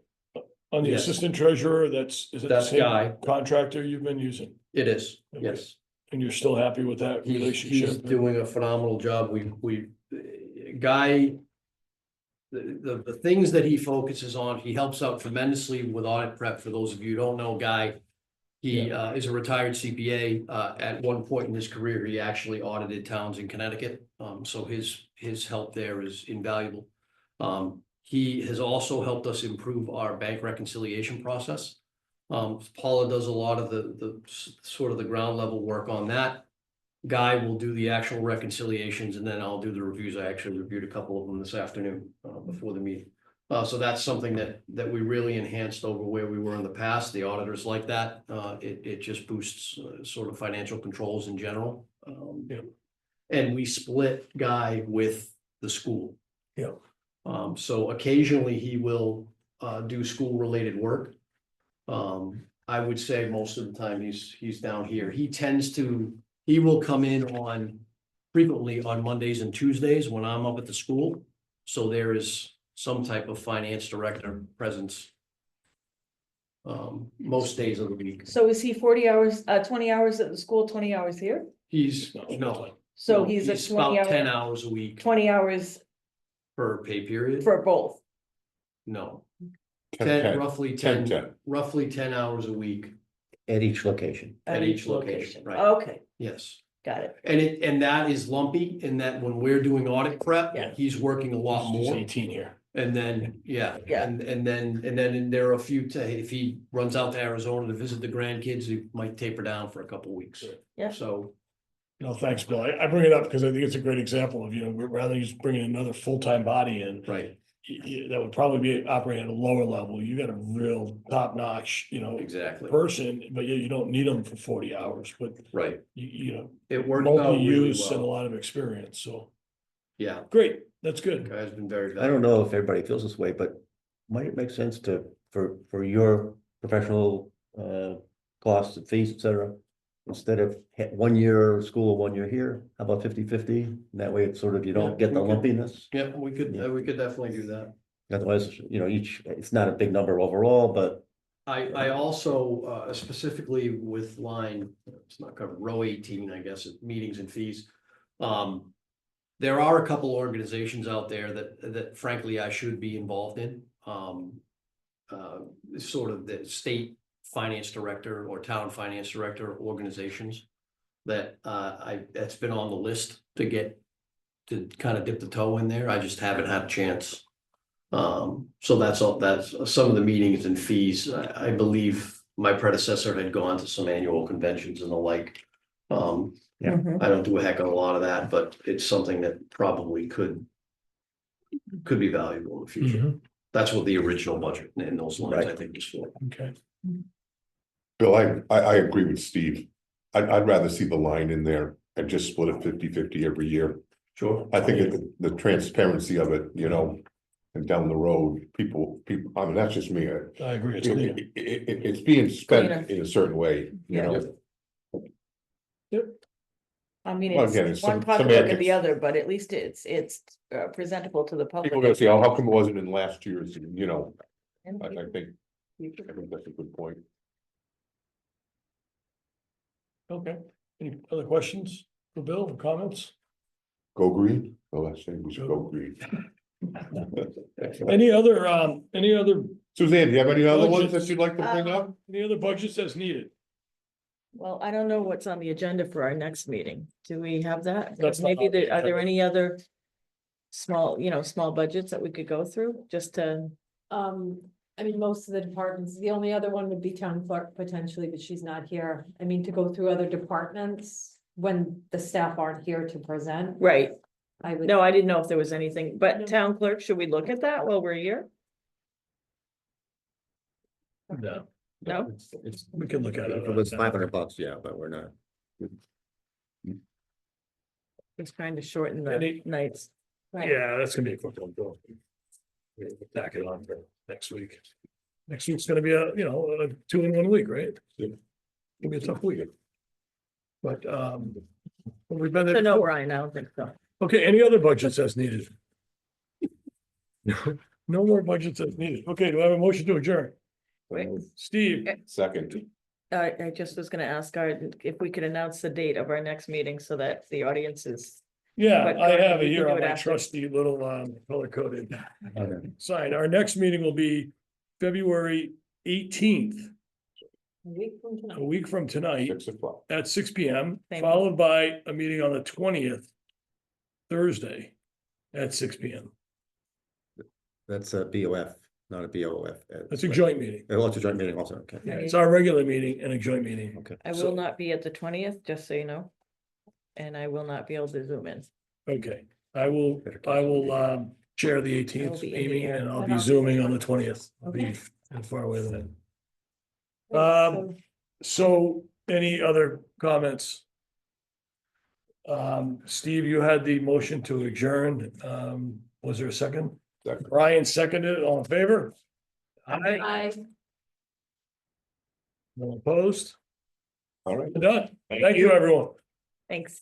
on the Yes. assistant treasurer, is it the That same guy. contractor you've been using? It is, Okay. yes. And you're still happy with that He's relationship? doing a phenomenal job. Guy. The things that he focuses on, he helps out tremendously with audit prep. For those of you who don't know Guy. He is a retired CPA. At one point in his career, he actually audited towns in Connecticut. So his help there is invaluable. He has also helped us improve our bank reconciliation process. Paula does a lot of sort of the ground level work on that. Guy will do the actual reconciliations and then I'll do the reviews. I actually reviewed a couple of them this afternoon, before the meeting. So that's something that we really enhanced over where we were in the past. The auditors like that. It just boosts sort of financial controls in general. Yeah. And we split Guy with the school. Yeah. So occasionally he will do school related work. I would say most of the time he's down here. He will come in frequently on Mondays and Tuesdays when I'm up at the school. So there is some type of finance director presence. Most days of the week. So is he 40 hours, 20 hours at the school, 20 hours here? He's, no. So no, he's a about 20 10 hour, hours a week 20 hours per pay period. for both. No, 10, roughly 10, 10, roughly 10 hours a week At each location. at each location, right? Okay, Yes. got it. And that is lumpy in that when we're doing audit prep, Yeah. he's working a lot He's more. 18 here. And then, yeah, Yeah. and then there are a few, if he runs out to Arizona to visit the grandkids, he might taper down for a couple of weeks. Yeah. So, No, thanks, Bill. I bring it up because I think it's a great example of, rather than just bringing another full-time body in. right, That would probably be operating at a lower level. You got a real top-notch, exactly, person, but you don't need them for 40 hours, but right. you It worked out really multi-use and a well. lot of experience, so Yeah, great, that's good. guy's been very I don't know if everybody feels this way, but might it make sense for your professional costs and fees, et cetera? Instead of 1 year school, 1 year here, how about 50-50? That way it's sort of, you don't Yeah, get the we could- lumpiness. yeah, we could definitely do that. Otherwise, it's not a big number overall, but I also, specifically with it's not covered, row 18, I guess, meetings and fees. There are a couple organizations out there that frankly I should be involved in. Sort of the state finance director or town finance director organizations that that's been on the list to kind of dip the toe in there. I just haven't had a chance. So that's some of the meetings and fees. I believe my predecessor had gone to some annual conventions and the like. Yeah. I don't do a heck of a lot of that, but it's something that probably could be valuable in the future. Mhm. That's what the original budget in those lines, I Right. think, is for. Okay. Bill, I agree with Steve. I'd rather see the line in there and just split it 50-50 every year. Sure. I think the transparency of it, and down the road, people, I mean, that's just me. I agree. It's clear. It's being spent in a certain way, Yeah. I mean, Well, again, it's one some pocketbook or the semantics. other, but at least it's presentable to the public. People are gonna say, oh, how come it wasn't in last year's, And I people- think that's a good point. Okay, any other questions for Bill or comments? Go green, the last thing was go green. Any other, Suzanne, do you have any other ones Budgets. that you'd like to bring up? any other budgets as needed? Well, I don't know what's on the agenda for our next meeting. Do we have that? That's not Maybe on the are there agenda. any other small budgets that we could go through just to, I mean, most of the departments, the only other one would be town clerk potentially, but she's not here. I mean, to go through other departments when the staff aren't here to present, right? I would. No, I didn't know if there was anything, but No. town clerk, should we look at that while we're here? No. No? We can look at it. if it was $500, yeah, but we're not. Just trying to shorten the Any- nights. Right. Yeah, that's gonna be a quick one, Bill. We'll Back it on for next week. Next week's gonna be a 2-in-1 week, right? It'll be a tough week. But, we've been So there no, before. Brian, I don't think so. Okay, any other budgets as needed? No more budgets as needed. Okay, do I have a motion to adjourn? Wait. Steve, Second, I just was gonna ask if we could announce the date of our next meeting so that the audience is. yeah, But I go ahead, have it you can here do on it my after. trusty little color coded Okay. sign. Our next meeting will be February 18th, A week from tonight. a week from tonight 6:00. at 6 PM, Same. followed by a meeting on the 20th, Thursday at 6 PM. That's a BOF, not a BOF. It's a joint meeting. Oh, it's a joint meeting also, okay. Yeah, it's our regular meeting and a joint meeting. Okay. I So- will not be at the 20th, just so you know. And I will not be able to zoom in. Okay, I will chair the 18th, be in the Amy, air. and I'll And be I'll be zooming there. on the 20th. I'll be Okay. far away then. So- So any other comments? Steve, you had the motion to adjourn. Was there a second? Second. Brian seconded, all in favor? Aye. I. No opposed? All right. Done. Thank you, everyone. Thanks.